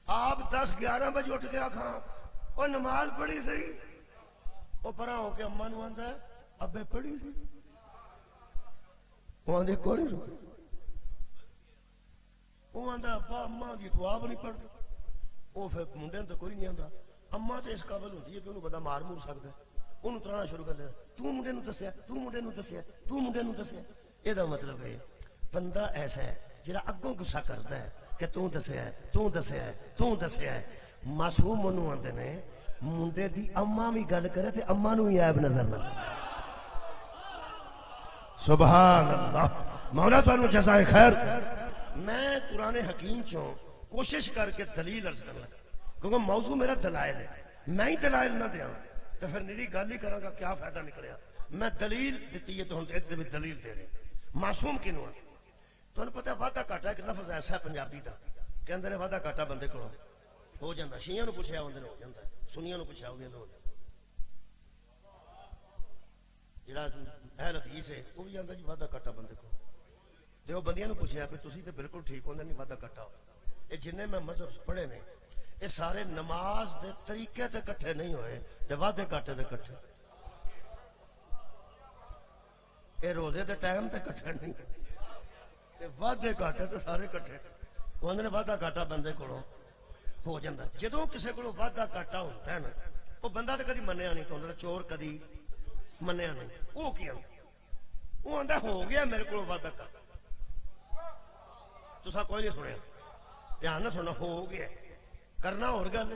آپ 10-11 بجے اٹھ کے آکھاں وہ نماز پڑھی سی وہ پرا ہو کے اما نوں آندا ہے ابے پڑھی سی وہ آندے کوئی نہیں وہ آندا ابا اما دی تو آپ نہیں پڑھتے وہ پھر منڈے تو کوئی نہیں آندا اما تو اس قابل ہوتی ہے کہ انہوں بندہ مار سکتا ہے انہوں ترانا شروع کر دیا تو منڈے نوں دسیا تو منڈے نوں دسیا تو منڈے نوں دسیا یہ دا مطلب ہے بندہ ایسا ہے جڑا اگوں غصہ کرتا ہے کہ تو دسیا ہے تو دسیا ہے تو دسیا ہے معصوم انہوں آندے نے منڈے دی اما بھی گل کرے تے اما نوں ہی عیب نظر نہ سبحان اللہ مولا تانوں جزائے خیر میں قرآن حکیم چوں کوشش کر کے دلیل عرض کرنا کیونکہ موضوع میرا دلائل ہے میں ہی دلائل نہ دیاں تو پھر نیری گل ہی کراں گا کیا فائدہ نکلیا میں دلیل دیتی ہے تو ہن ادھر بھی دلیل دے رہے معصوم کینوں ہے تانوں پتہ وعدہ گھاٹا ایک لفظ ایسا ہے پنجابی دا کہندے نے وعدہ گھاٹا بندے کولوں ہو جاندا شیعہ نوں پوچھیا ہوندے ہو جاندا سنیاں نوں پوچھیا ہوندے ہو جڑا اہل حدیث ہے وہ بھی جاندا جی وعدہ گھاٹا بندے کو دیو بندیاں نوں پوچھیا کہ تسی تے بالکل ٹھیک ہوندے نہیں وعدہ گھاٹا یہ جننے میں مذہب پڑھے نے یہ سارے نماز دے طریقے تے کٹھے نہیں ہوئے تے وعدے گھاٹے تے کٹھے یہ روزے دے ٹائم تے کٹھے نہیں تے وعدے گھاٹے تے سارے کٹھے وہ نے وعدہ گھاٹا بندے کولوں ہو جاندا جدوں کسے کولوں وعدہ گھاٹا ہوندا ہے نا وہ بندہ تے کدی منیا نہیں تو چور کدی منیا نہیں وہ کی وہ آندا ہو گیا میرے کولوں وعدہ گھاٹا تساں کوئی نہیں سنیا دھیان نہ سننا ہو گیا کرنا اور گل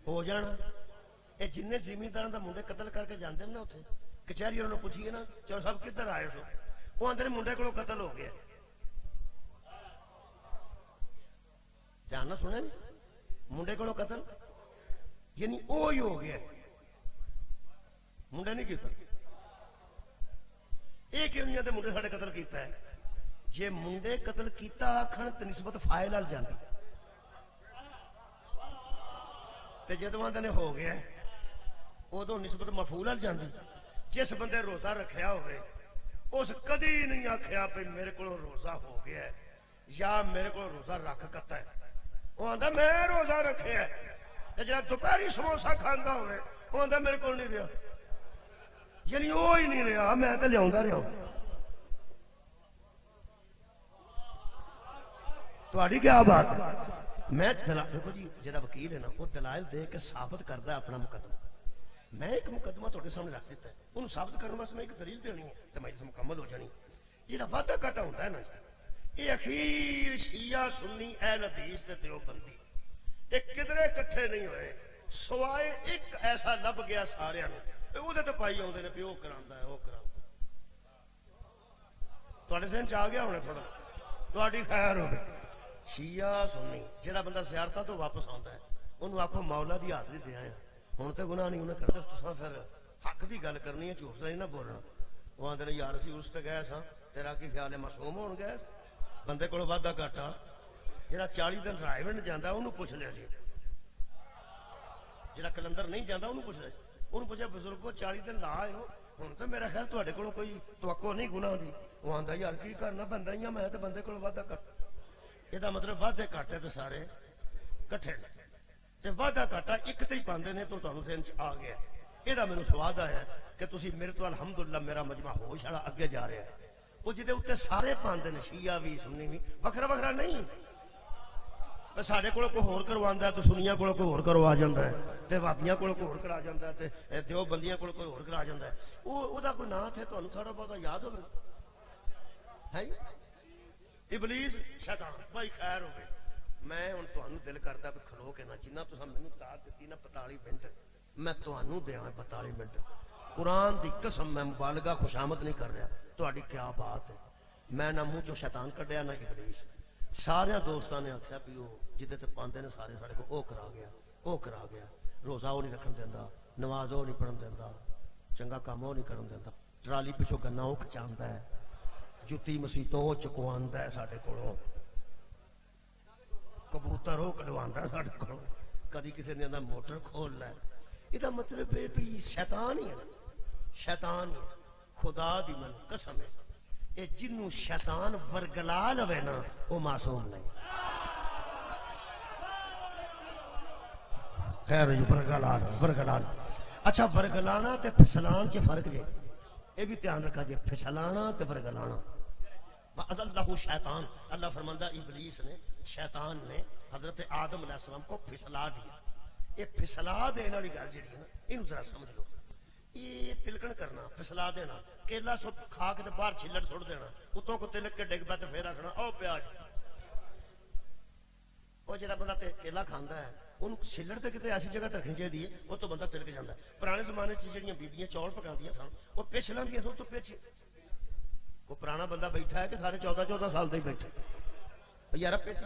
ہو جانا یہ جن زمیندار دا منڈے قتل کر کے جاندے نا اتنے کچہری انہوں نے پوچھیے نا چلو صاحب کدھر آئے سو وہ آندے منڈے کو قتل ہو گیا دھیان نہ سنے منڈے کو قتل یعنی وہ ہی ہو گیا منڈے نہیں کیتا یہ کیوں نہیں آتے منڈے ساڑے قتل کیتا ہے جے منڈے قتل کیتا آکھن تے نسبت فاعل نال جاندی تے جدوں آندے نے ہو گیا ادوں نسبت مفعول نال جاندی جس بندے روزہ رکھیا ہوئے اس کدی نہیں آکھیا پہ میرے کو روزہ ہو گیا ہے یا میرے کو روزہ رکھ کتا ہے وہ آندا میں روزہ رکھیا ہے تے جڑا دوپہری سموسا کھاندا ہوئے وہ آندا میرے کو نہیں رہیا یعنی وہ ہی نہیں رہیا میں تے لیاوندا رہیا تہاڈی کیا بات ہے؟ میں دیکھو جی جہاں وکیل ہے نا وہ دلائل دے کے ثابت کرتا ہے اپنا مقدمہ. میں ایک مقدمہ تھوڑے سامنے رکھ دیتا ہے, انہوں ثابت کرنے واسطے میں ایک دلیل دینی ہے تو مجلس مکمل ہو جانی. جہاں وعدہ گھاٹا ہوتا ہے نا یہ اخیر شیعہ سنی اہل حدیث تے دیوبندی یہ کدھرے کٹھے نہیں ہوئے سوائے ایک ایسا لب گیا سارے وہ تو پائی آتے ہیں وہ کرا ہے وہ کرا تھوڑے ذہن چ آ گیا ہونا تھوڑا تھوڑی خیر ہوگی. شیعہ سنی جہاں بندہ زیارتاں تو واپس آتا ہے انہوں آخو مولا دی حاضری دے آیا ہوں تو گناہ نہیں انہیں کرتے تساں پھر حق دی گل کرنی ہے جھوٹ نہیں نہ بولنا. وہ آدھے یار اسی اس تے گئے سا تیرا کی خیال ہے معصوم ہون گئے بندے کو وعدہ گھاٹا جہاں 40 دن رائے ونڈ جانا انہوں پوچھ لیا جی جہاں کلندر نہیں جانا انہوں پوچھ لیا انہوں پوچھا بزرگو 40 دن لا آئے ہو ہوں تو میرا خیال تھوڑے کو کوئی توقع نہیں گناہ دی. وہ آدھا یار کی کرنا بندہ ہی میں تو بندے کو وعدہ گھاٹا یہ مطلب وعدے گھاٹے تو سارے کٹھے تے وعدہ گھاٹا ایک تے ہی پاندے نے تو تانوں ذہن چ آ گیا. یہ مینوں سواد آیا کہ تسی میرے تو الحمدللہ میرا مجمع ہوش والا اگے جا رہا ہے وہ جہدے اتنے سارے پاندے نے شیعہ بھی سنی بھی وکھرا وکھرا نہیں. ساڈے کول کوئی ہور کرواندا ہے تو سنیاں کول کوئی ہور کروا جاندا ہے تے وابیاں کول کوئی ہور کرا جاندا ہے تے دیوبندیاں کول کوئی ہور کرا جاندا ہے. او دا کوئی نام ہے تانوں تھوڑا بہت یاد ہوے ہے ابلیس شیطان بھائی خیر ہوے. میں ہن تانوں دل کردا کہ کھلو کے نہ جنہ تساں مینوں دعوت دتی نا 45 منٹ میں تانوں دیواں 45 منٹ قرآن دی قسم میں مبالغہ خوشامد نہیں کر رہا. تہاڈی کیا بات ہے میں نہ منہ چوں شیطان کڈیا نہ ابلیس. سارے دوستاں نے آخیا بھی وہ جدے تے پاندے نے سارے ساڈے کو او کرا گیا او کرا گیا. روزہ وہ نہیں رکھن دیندا نماز وہ نہیں پڑھن دیندا چنگا کام وہ نہیں کرن دیندا ٹرالی پچھوں گنا وہ کھچاندا ہے جتی مسیتوں وہ چکواندا ہے ساڈے کولوں کبوتر وہ کڈواندا ہے ساڈے کولوں کدی کسی نے اندر موٹر کھول لے. یہ مطلب ہے بھی شیطان ہی ہے شیطان ہی خدا دی من قسم ہے یہ جنوں شیطان ورگلا لوے نا وہ معصوم نہیں. خیر جو ورگلان اچھا ورگلانا تے پھسلان چ فرق جے یہ بھی دھیان رکھا جے پھسلانا تے ورگلانا. اللہ شیطان اللہ فرماندہ ابلیس نے شیطان نے حضرت آدم علیہ السلام کو پھسلا دیا. یہ پھسلا دینے والی گل جہی ہے نا یہ ذرا سمجھ لو. یہ تلکن کرنا پھسلا دینا کیلا کھا کے باہر چھلڑ سٹ دینا اتوں کو تلک کے ڈگ پہ پھر رکھنا او پیاز. وہ جہاں بندہ کیلا کھانا ہے انہوں چھلڑ تے کتے ایسی جگہ رکھنی چاہیے وہ تو بندہ تلک جاتا ہے. پرانے زمانے جہاں بیبیاں چول پکاندیاں سن وہ پچھ لینdia سن تو پچھ کوئی پرانا بندہ بیٹھا ہے کہ سارے 14 سال دے بیٹھے یار پچھ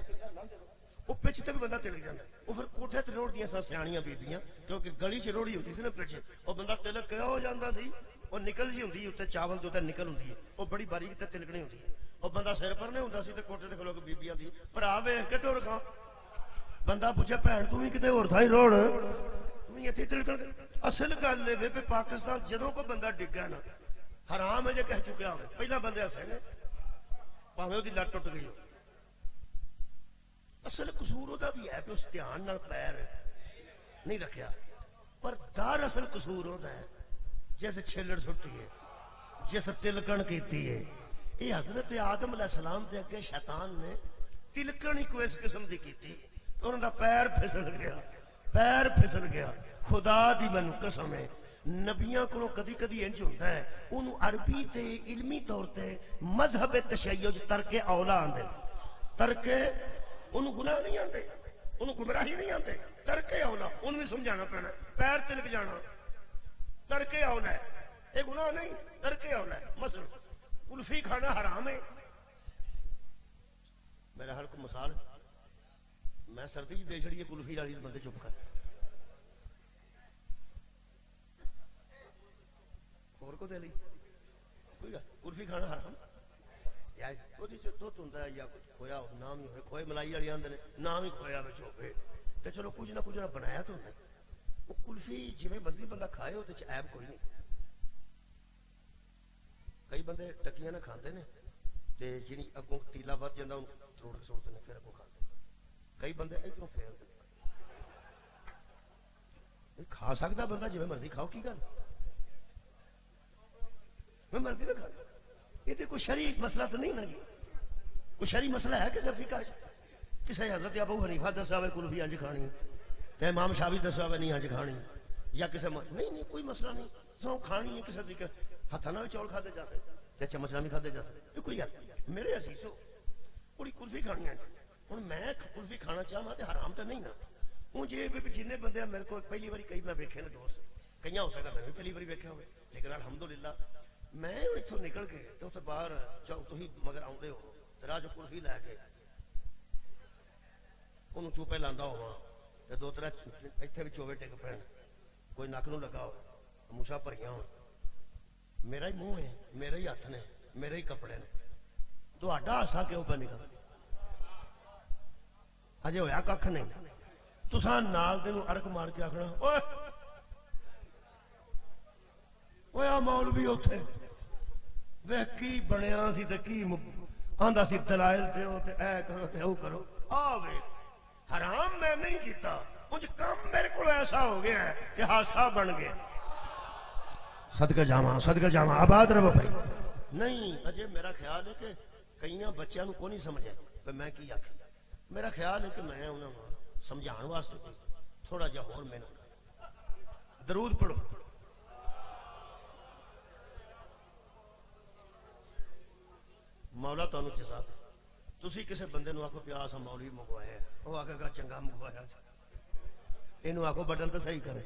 وہ پچھ تے بھی بندہ تلک جاتا ہے. وہ پھر کوٹھے تے روڑ دیا سن سیاںیاں بیبیاں کیونکہ گلی چ روڑی ہوتی سی نا پچھ وہ بندہ تلک کیا ہو جاتا سی وہ نکل جی ہوتی اتنے چاول کے نکل ہوتی ہے وہ بڑی باریک تے تلکنی ہوتی ہے. وہ بندہ سر پر نہیں ہوتا سی تے کوٹھے تے کھلو کے بیبیاں دی بھرا ویکھ کے ٹر کھا بندہ پوچھے بھن تو بھی کتے ہور تھائی روڑ تو بھی اتنے تلکن. اصل گل ہے کہ پاکستان جدوں کوئی بندہ ڈگا نا حرام ہے جے کہہ چکیا ہوئے پہلا بندے ہسے نے پاویں وہ لت ٹوٹ گئی ہو. اصل قصور وہ بھی ہے کہ اس دھیان نال پیر نہیں رکھیا پر دار اصل قصور وہ ہے جیسے چھلڑ سٹی ہے جیسے تلکن کیتی ہے. یہ حضرت آدم علیہ السلام دے اگے شیطان نے تلکن ہی کوئی اس قسم دی کیتی انہوں دا پیر پھسل گیا. خدا دی مینوں قسم ہے نبیاں کو کدی کدی انج ہوتا ہے انہوں عربی تے علمی طور تے مذہب تشیع ترک اولا آندے ترک انہوں گناہ نہیں آتے انہوں گمراہی نہیں آتے ترک اولا انہوں بھی سمجھانا پینا پیر تلک جانا ترک اولا ہے یہ گناہ نہیں ترک اولا ہے. مثلا کلفی کھانا حرام ہے میرا حال کو مثال میں سردی دے چڑی کلفی والی بندے چپ کر اور کو دے لی کوئی کلفی کھانا حرام یا کھویا نام ہی ہوئے کھوئے ملائی والی آدھے نام ہی کھویا بچ ہوئے تو چلو کچھ نہ بنایا تو ہوتا وہ کلفی جی بندی بندہ کھائے وہ عیب کوئی نہیں. کئی بندے ٹکیاں نہ کھاندے نے تے جنی اگوں تیلا ود جاتا تروڑ سوڑتے ہیں پھر اگوں کھاتے. کئی بندے ادھروں پھیر دے کھا سکتا بندہ جی مرضی کھاؤ کی گل میں مرضی نہ کھانا یہ تو کوئی شرعی مسئلہ تو نہیں نا جی کوئی شرعی مسئلہ ہے کہ فقہ کسے حضرت ابو حنیفہ دسیا ہوئے کلفی انج کھانی تے امام شافعی دسیا ہوئے نہیں انج کھانی یا کسے نہیں کوئی مسئلہ نہیں سو کھانی ہے کسے طریقے ہاتھاں نال چول کھادے جا سکتے تے چمچ نال بھی کھادے جا سکتے یہ کوئی گل میرے عزیزو پوری کلفی کھانی ہے ہن میں کلفی کھانا چاہاں تے حرام تے نہیں نا ہوں جی جن بندے میرے کو پہلی باری کئی میں ویکھے نے دوست کئی ہو سکتا میں بھی پہلی باری ویکھیا ہوئے لیکن الحمدللہ میں اتوں نکل کے تو اتنے باہر تھی مگر آدھے ہو راہ چ کلفی لے کے انہوں چوپے لانا ہوا دو تر اتنے بھی چوبے ٹک پین کوئی نک نو لگا ہو موشا بھریاں ہو میرا ہی منہ ہے میرے ہی ہاتھ نے میرے ہی کپڑے نے تو ہاسا کیوں پہ نکل اجے ہویا کھ نہیں تساں نال تینوں ارک مار کے آخنا اوے آ مولوی اوتھے وے کی بنیا سی تے کی آندا سی دلائل دیو تے اے کرو تے او کرو آ وے حرام میں نہیں کیتا کچھ کم میرے کو ایسا ہو گیا ہے کہ حادثہ بن گیا صدقہ جاواں آباد رہو بھائی نہیں اجے میرا خیال ہے کہ کئیاں بچیاں نو کو نہیں سمجھے کہ میں کی آکھیا میرا خیال ہے کہ میں انہاں نوں سمجھان واسطے تھوڑا جہا اور محنت کر درود پڑھو مولا تانوں جزا دے تسی کسے بندے نو آکھو پیاسا مولوی منگوایا وہ آکھے گا چنگا منگوایا اینو آکھو بٹن تے صحیح کرے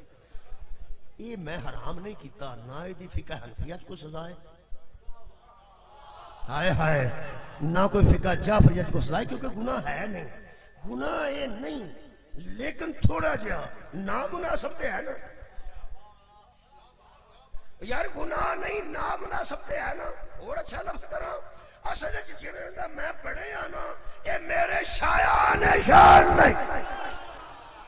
یہ میں حرام نہیں کیتا نہ دی فقہ حنفیہ کو سزا ہے ہائے ہائے نہ کوئی فقہ جعفریہ کو سزا ہے کیونکہ گناہ ہے نہیں گناہ یہ نہیں لیکن تھوڑا جہا نامناسب تے ہے نا یار گناہ نہیں نامناسب تے ہے نا اور اچھا لفظ کرا اصل جڑا میں پڑھے ہاں نا یہ میرے شایان شان نہیں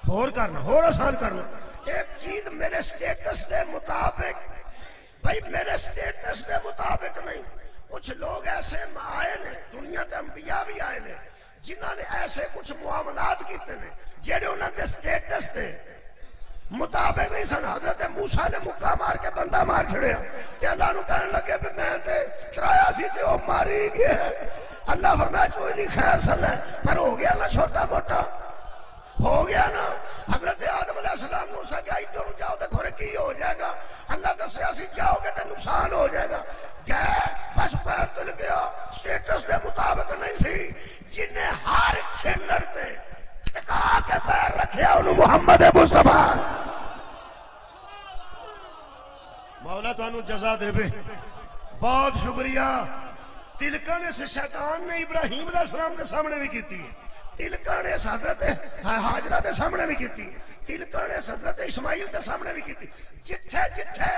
اور کرنا اور آسان کرنا ایک چیز میرے سٹیٹس دے مطابق بھائی میرے سٹیٹس دے مطابق نہیں کچھ لوگ ایسے آئے نے دنیا تے انبیاء بھی آئے نے جنہوں نے ایسے کچھ معاملات کیتے ہیں جڑے انہوں نے سٹیٹس دے مطابق نہیں سن حضرت موسیٰ نے مکہ مار کے بندہ مار چھڑیا کہ اللہ نو کہنے لگے بھی میں تے ترایا سی تے وہ ماری گیا اللہ فرمایا چوئی نہیں خیر سن ہے پر ہو گیا نا چھوٹا موٹا ہو گیا نا حضرت آدم علیہ السلام نے اسے کہا ادھر جاؤ تے کھوڑے کی ہو جائے گا اللہ دسیا سی جاؤ گے تے نقصان ہو جائے گا گئے بس پیر تل گیا سٹیٹس دے مطابق نہیں سی جنہیں ہر چھلڑ تے ٹھکا کے پیر رکھیا انہوں محمد مصطفیٰ مولا تو انہوں جزا دے بے بہت شکریہ تلکانے سے شیطان نے ابراہیم علیہ السلام کے سامنے بھی کیتی تلکانے سے حضرت حاجرہ کے سامنے بھی کیتی تلکانے سے حضرت اسماعیل کے سامنے بھی کیتی جتھے جتھے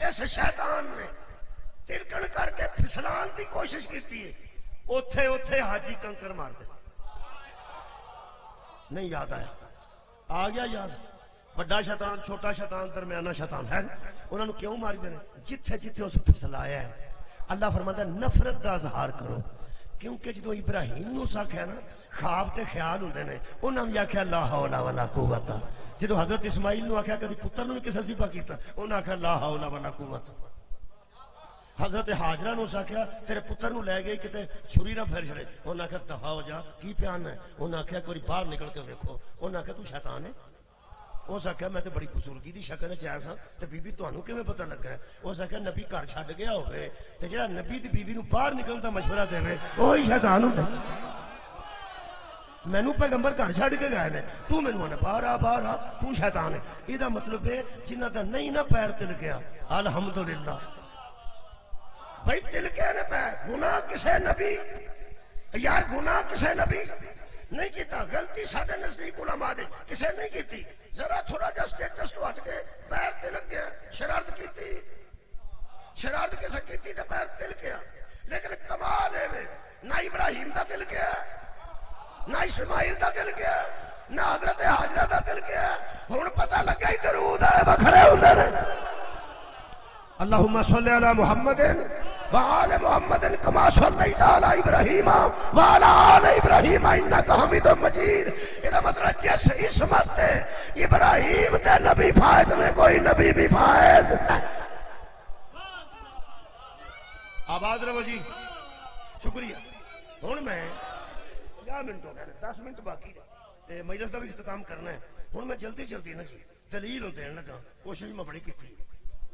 اس شیطان نے تلکن کر کے پھسلان کی کوشش کیتی ہے اوتھے اوتھے حاجی کنکر مار دے نہیں یاد آیا آ گیا یاد بڑا شیطان چھوٹا شیطان درمیانہ شیطان ہے انہوں نے کیوں ماری دینے جتھے جتھے اس پھسلایا ہے اللہ فرماتا ہے نفرت کا اظہار کرو کیونکہ جدو ابراہیم نو ساکھیا نا خواب تے خیال ہوندے نے انہاں نے آکھیا لا حول ولا قوت جدو حضرت اسماعیل نو آکھیا کدی پتر نو کسے ذبح کیتا انہاں آکھیا لا حول ولا قوت حضرت حاجرہ نو آکھیا تیرے پتر نو لے گئی کتے چھری نہ پھیر چھڑے انہاں آکھیا دفع ہو جا کی پیان ہے انہاں آکھیا کوئی باہر نکل کے دیکھو انہاں آکھیا تو شیطان ہے اس آخیا میں تو بڑی بزرگی دی شکل چاہیا سا تو بی بی تانوں کیویں پتہ لگا ہے اس آخیا نبی گھر چھڈ گیا ہوئے تے جڑا نبی دی بیوی نو باہر نکلن دا مشورہ دے وہی شیطان ہوندا مینوں پیغمبر گھر چھڈ کے گئے نے تو مینوں آنا باہر آ تو شیطان ہے یہ مطلب ہے جنہ دا نہیں نہ پیر تل گیا الحمدللہ بھائی تل کے نے پیر گناہ کسے نبی یار گناہ کسے نبی نہیں کیتا غلطی ساڈے نزدیک علماء نے کسے نہیں کیتی ذرا تھوڑا جا سٹیٹس تو ہٹ کے پیر تل گیا شرارت کسے کیتی تے پیر تل گیا لیکن کمال ہے نہ ابراہیم دا دل گیا نہ اسماعیل دا دل گیا نہ حضرت حاجرہ دا دل گیا ہن پتہ لگا ہی درود والے بکھرے ہوندے نے اللہم صلی علی محمد وآل محمد کما صلیت علی ابراہیم وعلی آل ابراہیم انک حمید مجید یہ مطلب جس عصمت تے ابراہیم تے نبی فائز نے کوئی نبی بھی فائز آباد رہو جی شکریہ ہن میں 50 منٹ ہو گئے 10 منٹ باقی ہے مجلس کا بھی اختتام کرنا ہے ہوں میں جلدی جلدی نا جی دلیل دین لگا کوشش میں بڑی کی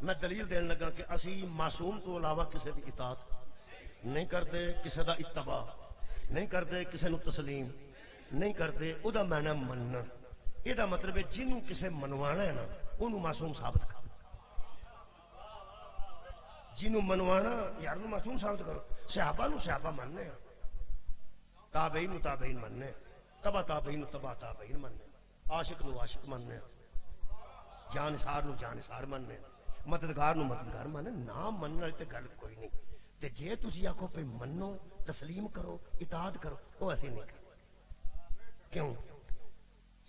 میں دلیل دین لگا کہ اسی معصوم تو علاوہ کسی کی اطاعت نہیں کرتے کسی کا اتباع نہیں کرتے کسی نو تسلیم نہیں کرتے او دا معنی مننا یہ دا مطلب ہے جنوں کسے منوانا ہے نا انہوں معصوم ثابت کر جنوں منوانا یار نو معصوم ثابت کرو صحابہ نو صحابہ مننے تابعین نو تابعین مننے تبا تابعین نو تبا تابعین مننے عاشق نو عاشق مننے جانسار نو جانسار مننے مددگار نو مددگار مننے نام مننے والی تے گل کوئی نہیں تے جے تسی آکھو پہ منو تسلیم کرو اطاعت کرو وہ ایسے نہیں کرو کیوں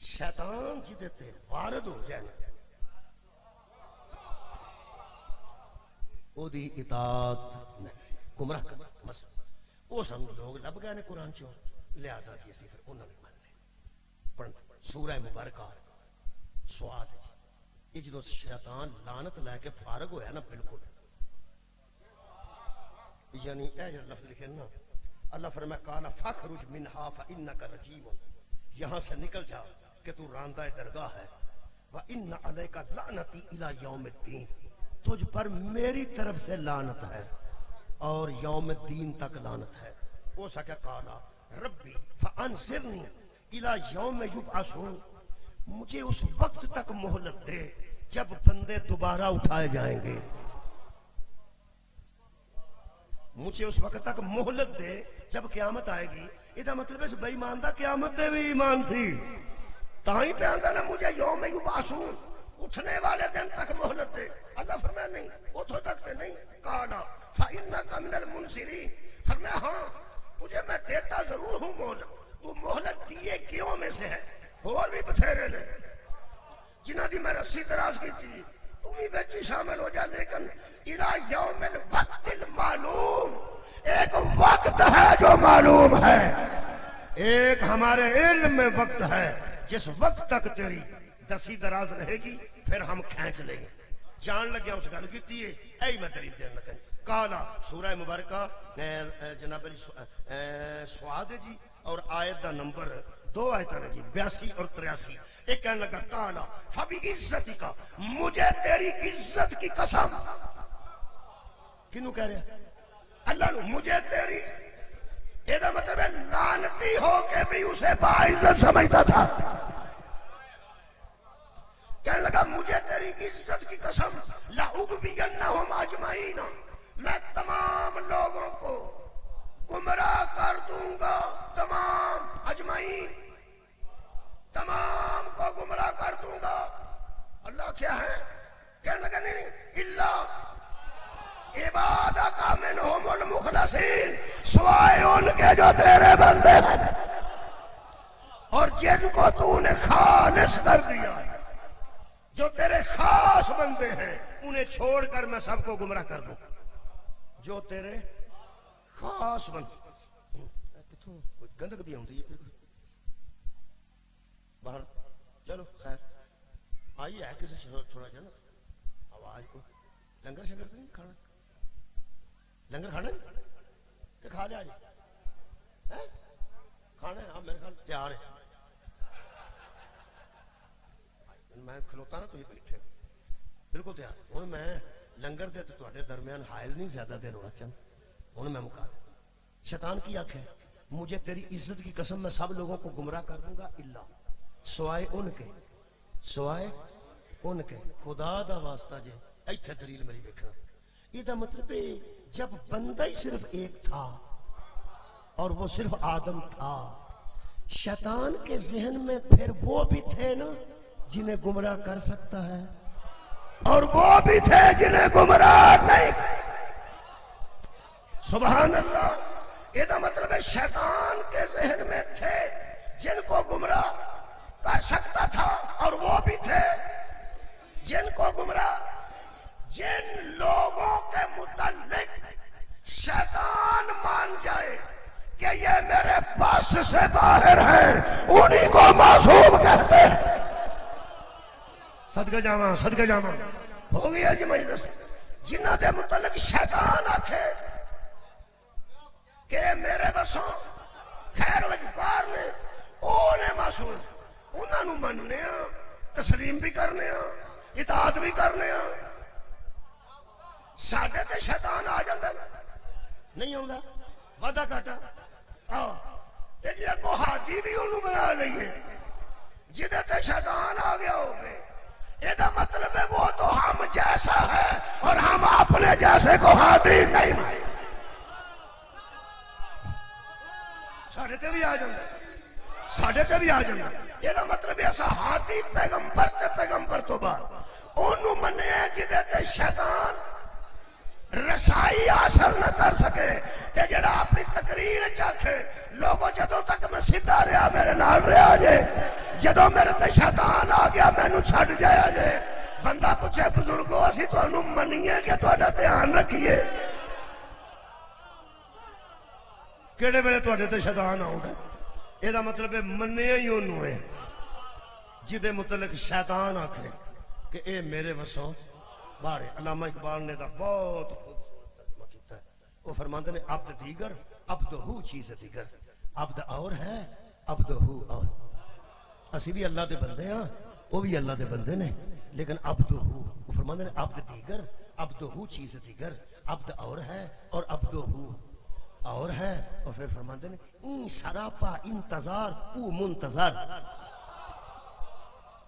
شیطان جدے تے وارد ہو جائے او دی اطاعت نہیں گمراہ کر بس وہ سن لوگ لب گئے نے قرآن چوں لہذا جی اسی پھر انہوں نے ماننے پڑھنا سورہ مبارکہ سواد ہے یہ جدو شیطان لعنت لے کے فارغ ہویا نا بالکل یعنی اے جو لفظ لکھے نا اللہ فرمائے قال فاخرج منہا فانک رجیم یہاں سے نکل جا کہ تو راندہ درگاہ ہے وَإِنَّ عَلَيْكَ لَعْنَتِي إِلَى يَوْمِ الدِّينِ تجھ پر میری طرف سے لعنت ہے اور یوم الدین تک لعنت ہے وہ سکے قالا ربی فانصرنی الی یوم یبعثون مجھے اس وقت تک مہلت دے جب بندے دوبارہ اٹھائے جائیں گے مجھے اس وقت تک مہلت دے جب قیامت آئے گی یہ مطلب ہے بے ایمان دا قیامت دے بھی ایمان سی تاہی پہ آندہ نا مجھے یوم یبعثون اٹھنے والے دن تک مہلت دے اللہ فرمایا نہیں اتھو تک تے نہیں قالا فَإِنَّكَ مِنَ الْمُنْصِرِينَ فرمایا ہاں تجھے میں دیتا ضرور ہوں مہلت تو مہلت دیے کیوں میں سے ہے اور بھی بتھیرے لے جنہ دی میں رسی دراز کی تھی تم ہی بیچی شامل ہو جا لیکن الى یوم الوقت المعلوم ایک وقت ہے جو معلوم ہے ایک ہمارے علم میں وقت ہے جس وقت تک تیری دسی دراز رہے گی پھر ہم کھینچ لیں گے جان لگیا اس گل کی اے میں دلیل دین لگا کالا سورہ مبارکہ جناب علی سواد جی اور آیت دا نمبر 2 آیتاں جی 82 اور 83 ایک کہنے لگا کالا فبی عزتی کا مجھے تیری عزت کی قسم کنوں کہہ رہے اللہ نو مجھے تیری یہ دا مطلب ہے لعنتی ہو کے بھی اسے باعزت سمجھتا تھا کہنے لگا مجھے تیری عزت کی قسم لَأُغْوِيَنَّهُمْ أَجْمَعِينَ میں تمام لوگوں کو گمراہ کر دوں گا تمام اجمعین تمام کو گمراہ کر دوں گا اللہ کیا ہے کہنے لگا نہیں اللہ عبادک منہم المخلصین سوائے ان کے جو تیرے بندے ہیں اور جن کو تو نے خالص کر دیا جو تیرے خاص بندے ہیں انہیں چھوڑ کر میں سب کو گمراہ کر دوں جو تیرے خاص بندے کتوں گندگ بھی ہوتی ہے باہر چلو خیر آئی ہے کسی تھوڑا جا نا آواز کو لنگر شنگر تو نہیں کھانا لنگر کھانا کہ کھا لیا جی کھانا ہے ہاں میرے خیال تیار ہے میں کھلوتا نا تو یہ بیٹھے بالکل تیار ہوں میں لنگر دے تو درمیان حائل نہیں زیادہ دیر ہونا چاہتا ہوں میں مکا دے شیطان کی آنکھ ہے مجھے تیری عزت کی قسم میں سب لوگوں کو گمراہ کر دوں گا اللہ سوائے ان کے خدا دا واسطہ جے ایتھے دلیل میری دیکھنا یہ دا مطلب ہے جب بندہ ہی صرف ایک تھا اور وہ صرف آدم تھا شیطان کے ذہن میں پھر وہ بھی تھے نا جنہیں گمراہ کر سکتا ہے اور وہ بھی تھے جنہیں گمراہ نہیں سبحان اللہ یہ دا مطلب ہے شیطان کے ذہن میں تھے جن کو گمراہ کر سکتا تھا اور وہ بھی تھے جن کو گمراہ جن لوگوں کے متعلق شیطان مان جائے کہ یہ میرے بس سے باہر ہیں انہی کو معصوم کہتے ہیں صدقہ جاواں ہو گیا جی مجلس جنہ دے متعلق شیطان آکھے کہ میرے بسوں خیر وچ باہر نے او نے معصوم انہاں نوں مننے ہاں تسلیم بھی کرنے ہاں اطاعت بھی کرنے ہاں ساڈے تے شیطان آ جاندا نہیں آوندا وعدہ کاٹا تے جے کو ہادی بھی انہوں بنا لئیے جدے تے شیطان آ گیا ہوگے یہ دا مطلب ہے وہ تو ہم جیسا ہے اور ہم اپنے جیسے کو ہادی نہیں مائیں ساڑھے تے بھی آ جاندہ ساڑھے تے بھی آ جاندہ یہ دا مطلب ہے ایسا ہادی پیغمبر تے پیغمبر تو بعد انہوں منے ہیں جدے تے شیطان رسائی حاصل نہ کر سکے تے جڑا اپنی تقریر چاکھے لوگوں جدوں تک میں سیدھا رہا میرے نال رہا جے جدوں میرے تے شیطان آ گیا میں نو چھڑ جایا جے بندہ پوچھے بزرگو اسی تو انہوں منیے کہ تو اڈا دھیان رکھیے کیڑے ویلے تواڈے تے شیطان آؤں گا یہ دا مطلب ہے منیا ہی انہوں ہے جدے متعلق شیطان آکھے کہ اے میرے وسوں بارے علامہ اقبال نے دا بہت خوبصورت ترجمہ کیتا ہے وہ فرماتے ہیں عبد دیگر عبدہو چیز دیگر عبد اور ہے عبدہو اور اسی بھی اللہ دے بندے ہیں وہ بھی اللہ دے بندے نے لیکن عبدہو وہ فرماتے ہیں عبد دیگر عبدہو چیز دیگر عبد اور ہے اور عبدہو اور ہے اور پھر فرماتے ہیں این سراپا انتظار او منتظر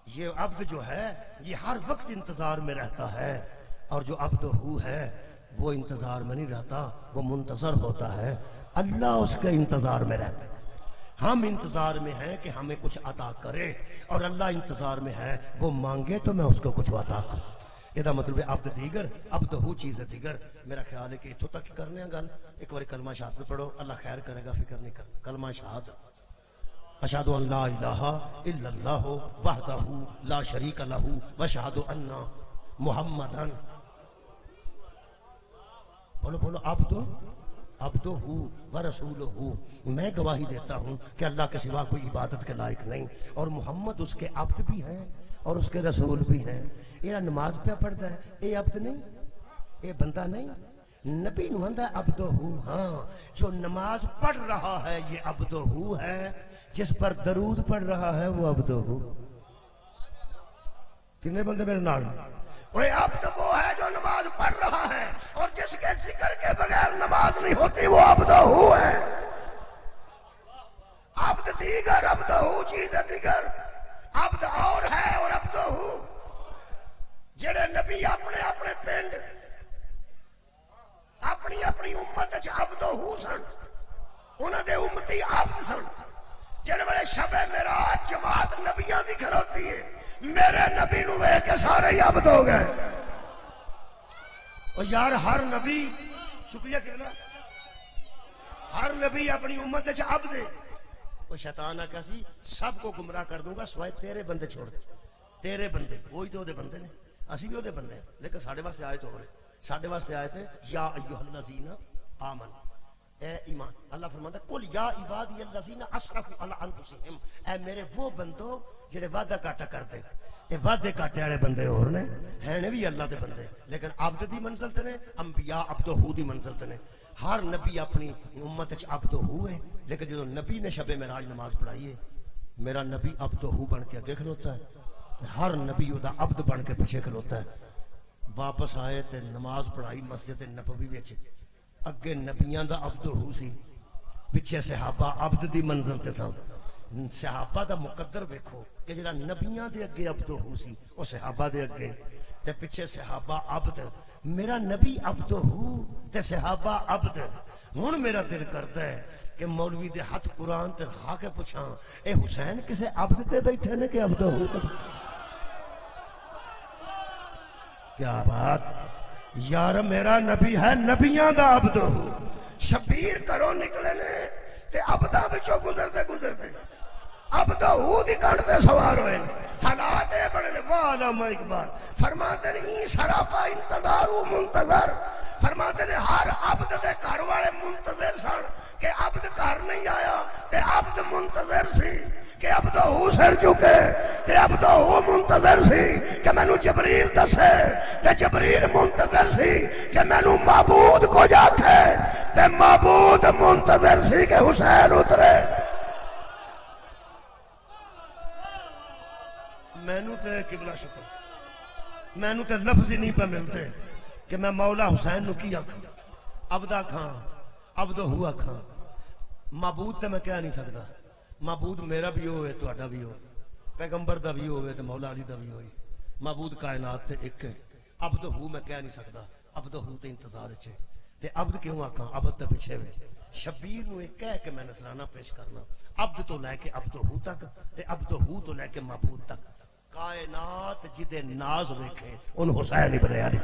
یہ عبد جو ہے یہ ہر وقت انتظار میں رہتا ہے اور جو عبد ہو ہے وہ انتظار میں نہیں رہتا وہ منتظر ہوتا ہے اللہ اس کے انتظار میں رہتا ہے ہم انتظار میں ہیں کہ ہمیں کچھ عطا کرے اور اللہ انتظار میں ہے وہ مانگے تو میں اس کو کچھ عطا کروں یہ دا مطلب ہے عبد دیگر عبد ہو چیز دیگر میرا خیال ہے کہ اتھو تک کرنے ہیں گل ایک بار کلمہ شہادت میں پڑھو اللہ خیر کرے گا فکر نہیں کرنا کلمہ شہادت اشہدو ان لا الہ الا اللہ وحدہ لا شریک لہ واشہدو ان محمدن بولو بولو عبدہ و رسولہ میں گواہی دیتا ہوں کہ اللہ کے سوا کوئی عبادت کے لائق نہیں اور محمد اس کے عبد بھی ہیں اور اس کے رسول بھی ہیں یہ نماز پہ پڑھتا ہے یہ عبد نہیں یہ بندہ نہیں نبی نوندہ عبدہ ہاں جو نماز پڑھ رہا ہے یہ عبدہ ہے جس پر درود پڑھ رہا ہے وہ عبد ہو کتنے بندے میرے نال وہ عبد وہ ہے جو نماز پڑھ رہا ہے اور جس کے ذکر کے بغیر نماز نہیں ہوتی وہ عبد ہو ہے عبد دیگر عبد ہو چیز دیگر عبد اور ہے اور عبد ہو جڑے نبی اپنے اپنے پنڈ اپنی اپنی امت عبد ہو سن انہاں دے امتی عبد سن جڑے بڑے شب معراج جماعت نبیاں دی کھلوتی ہے میرے نبی نو ویکھ کے سارے ہی عبد ہو گئے اور یار ہر نبی شکریہ کہنا ہر نبی اپنی امت وچ عبد ہے وہ شیطان آ سی سب کو گمراہ کر دوں گا سوائے تیرے بندے چھوڑ دے تیرے بندے وہی تو دے بندے نے اسی بھی وہ دے بندے ہیں لیکن ساڈے واسطے آیت ہو رہے ساڈے واسطے آیت ہے یا ایھا الذین آمنوا اے ایمان اللہ فرماتا ہے قل یا عبادی الذین اسرفوا علی انفسہم اے میرے وہ بندو جڑے وعدہ کاٹا کرتے یہ وعدے کاٹے والے بندے اور نے ہیں نے بھی اللہ دے بندے لیکن عبد دی منزل تے نے انبیاء عبد ہو دی منزل تے نے ہر نبی اپنی امت وچ عبد ہو ہے لیکن جدوں نبی نے شب معراج نماز پڑھائی ہے میرا نبی عبد ہو بن کے اگے کھلوتا ہے ہر نبی او دا عبد بن کے پیچھے کھلوتا ہے واپس آئے تے نماز پڑھائی مسجد نبوی وچ اگے نبیاں دا عبد ہو سی پیچھے صحابہ عبد دی منزل تے سن صحابہ دا مقدر ویکھو کہ جڑا نبیاں دے اگے عبد ہو سی او صحابہ دے اگے تے پیچھے صحابہ عبد میرا نبی عبد ہو تے صحابہ عبد ہن میرا دل کردا ہے کہ مولوی دے ہاتھ قرآن تے رکھا کے پوچھاں اے حسین کسے عبد تے بیٹھے نے کہ عبد ہو تے کیا بات یار میرا نبی ہے نبیاں دا عبد ہو شبیر کرو نکلے نے تے عبداں وچوں گزرتے گزرتے عبد ہو دی کٹ تے سوار ہوئے حالات اے بڑے نے واہ علامہ اقبال فرماتے ہیں این سراپا انتظار و منتظر فرماتے ہیں ہر عبد دے گھر والے منتظر سن کہ عبد گھر نہیں آیا تے عبد منتظر سی کہ عبد ہو سر چکے تے عبد ہو منتظر سی کہ میں نو جبریل دسے تے جبریل منتظر سی کہ میں نو معبود کو جاکھے تے معبود منتظر سی کہ حسین اترے قبلہ شکر مینو تے لفظ ہی نہیں پہ ملتے کہ میں مولا حسین نو کی آکھاں عبدہ کھاں عبدہ ہوا کھاں معبود تے میں کہہ نہیں سکتا معبود میرا بھی ہوئے تہاڈا بھی ہو پیغمبر دا بھی ہوئے تے مولا علی دا بھی ہوئی معبود کائنات تے ایک ہے عبدہ ہو میں کہہ نہیں سکتا عبدہ ہو تے انتظار چھے تے عبد کیوں آکھاں عبد تے پیچھے ہوئے شبیر نو ایک کہہ کے میں نصرانہ پیش کرنا عبد تو لے کے عبدہ ہو تک تے عبدہ ہو تو لے کے معبود تک کائنات جدے ناز ویکھے ان حسین ابن علی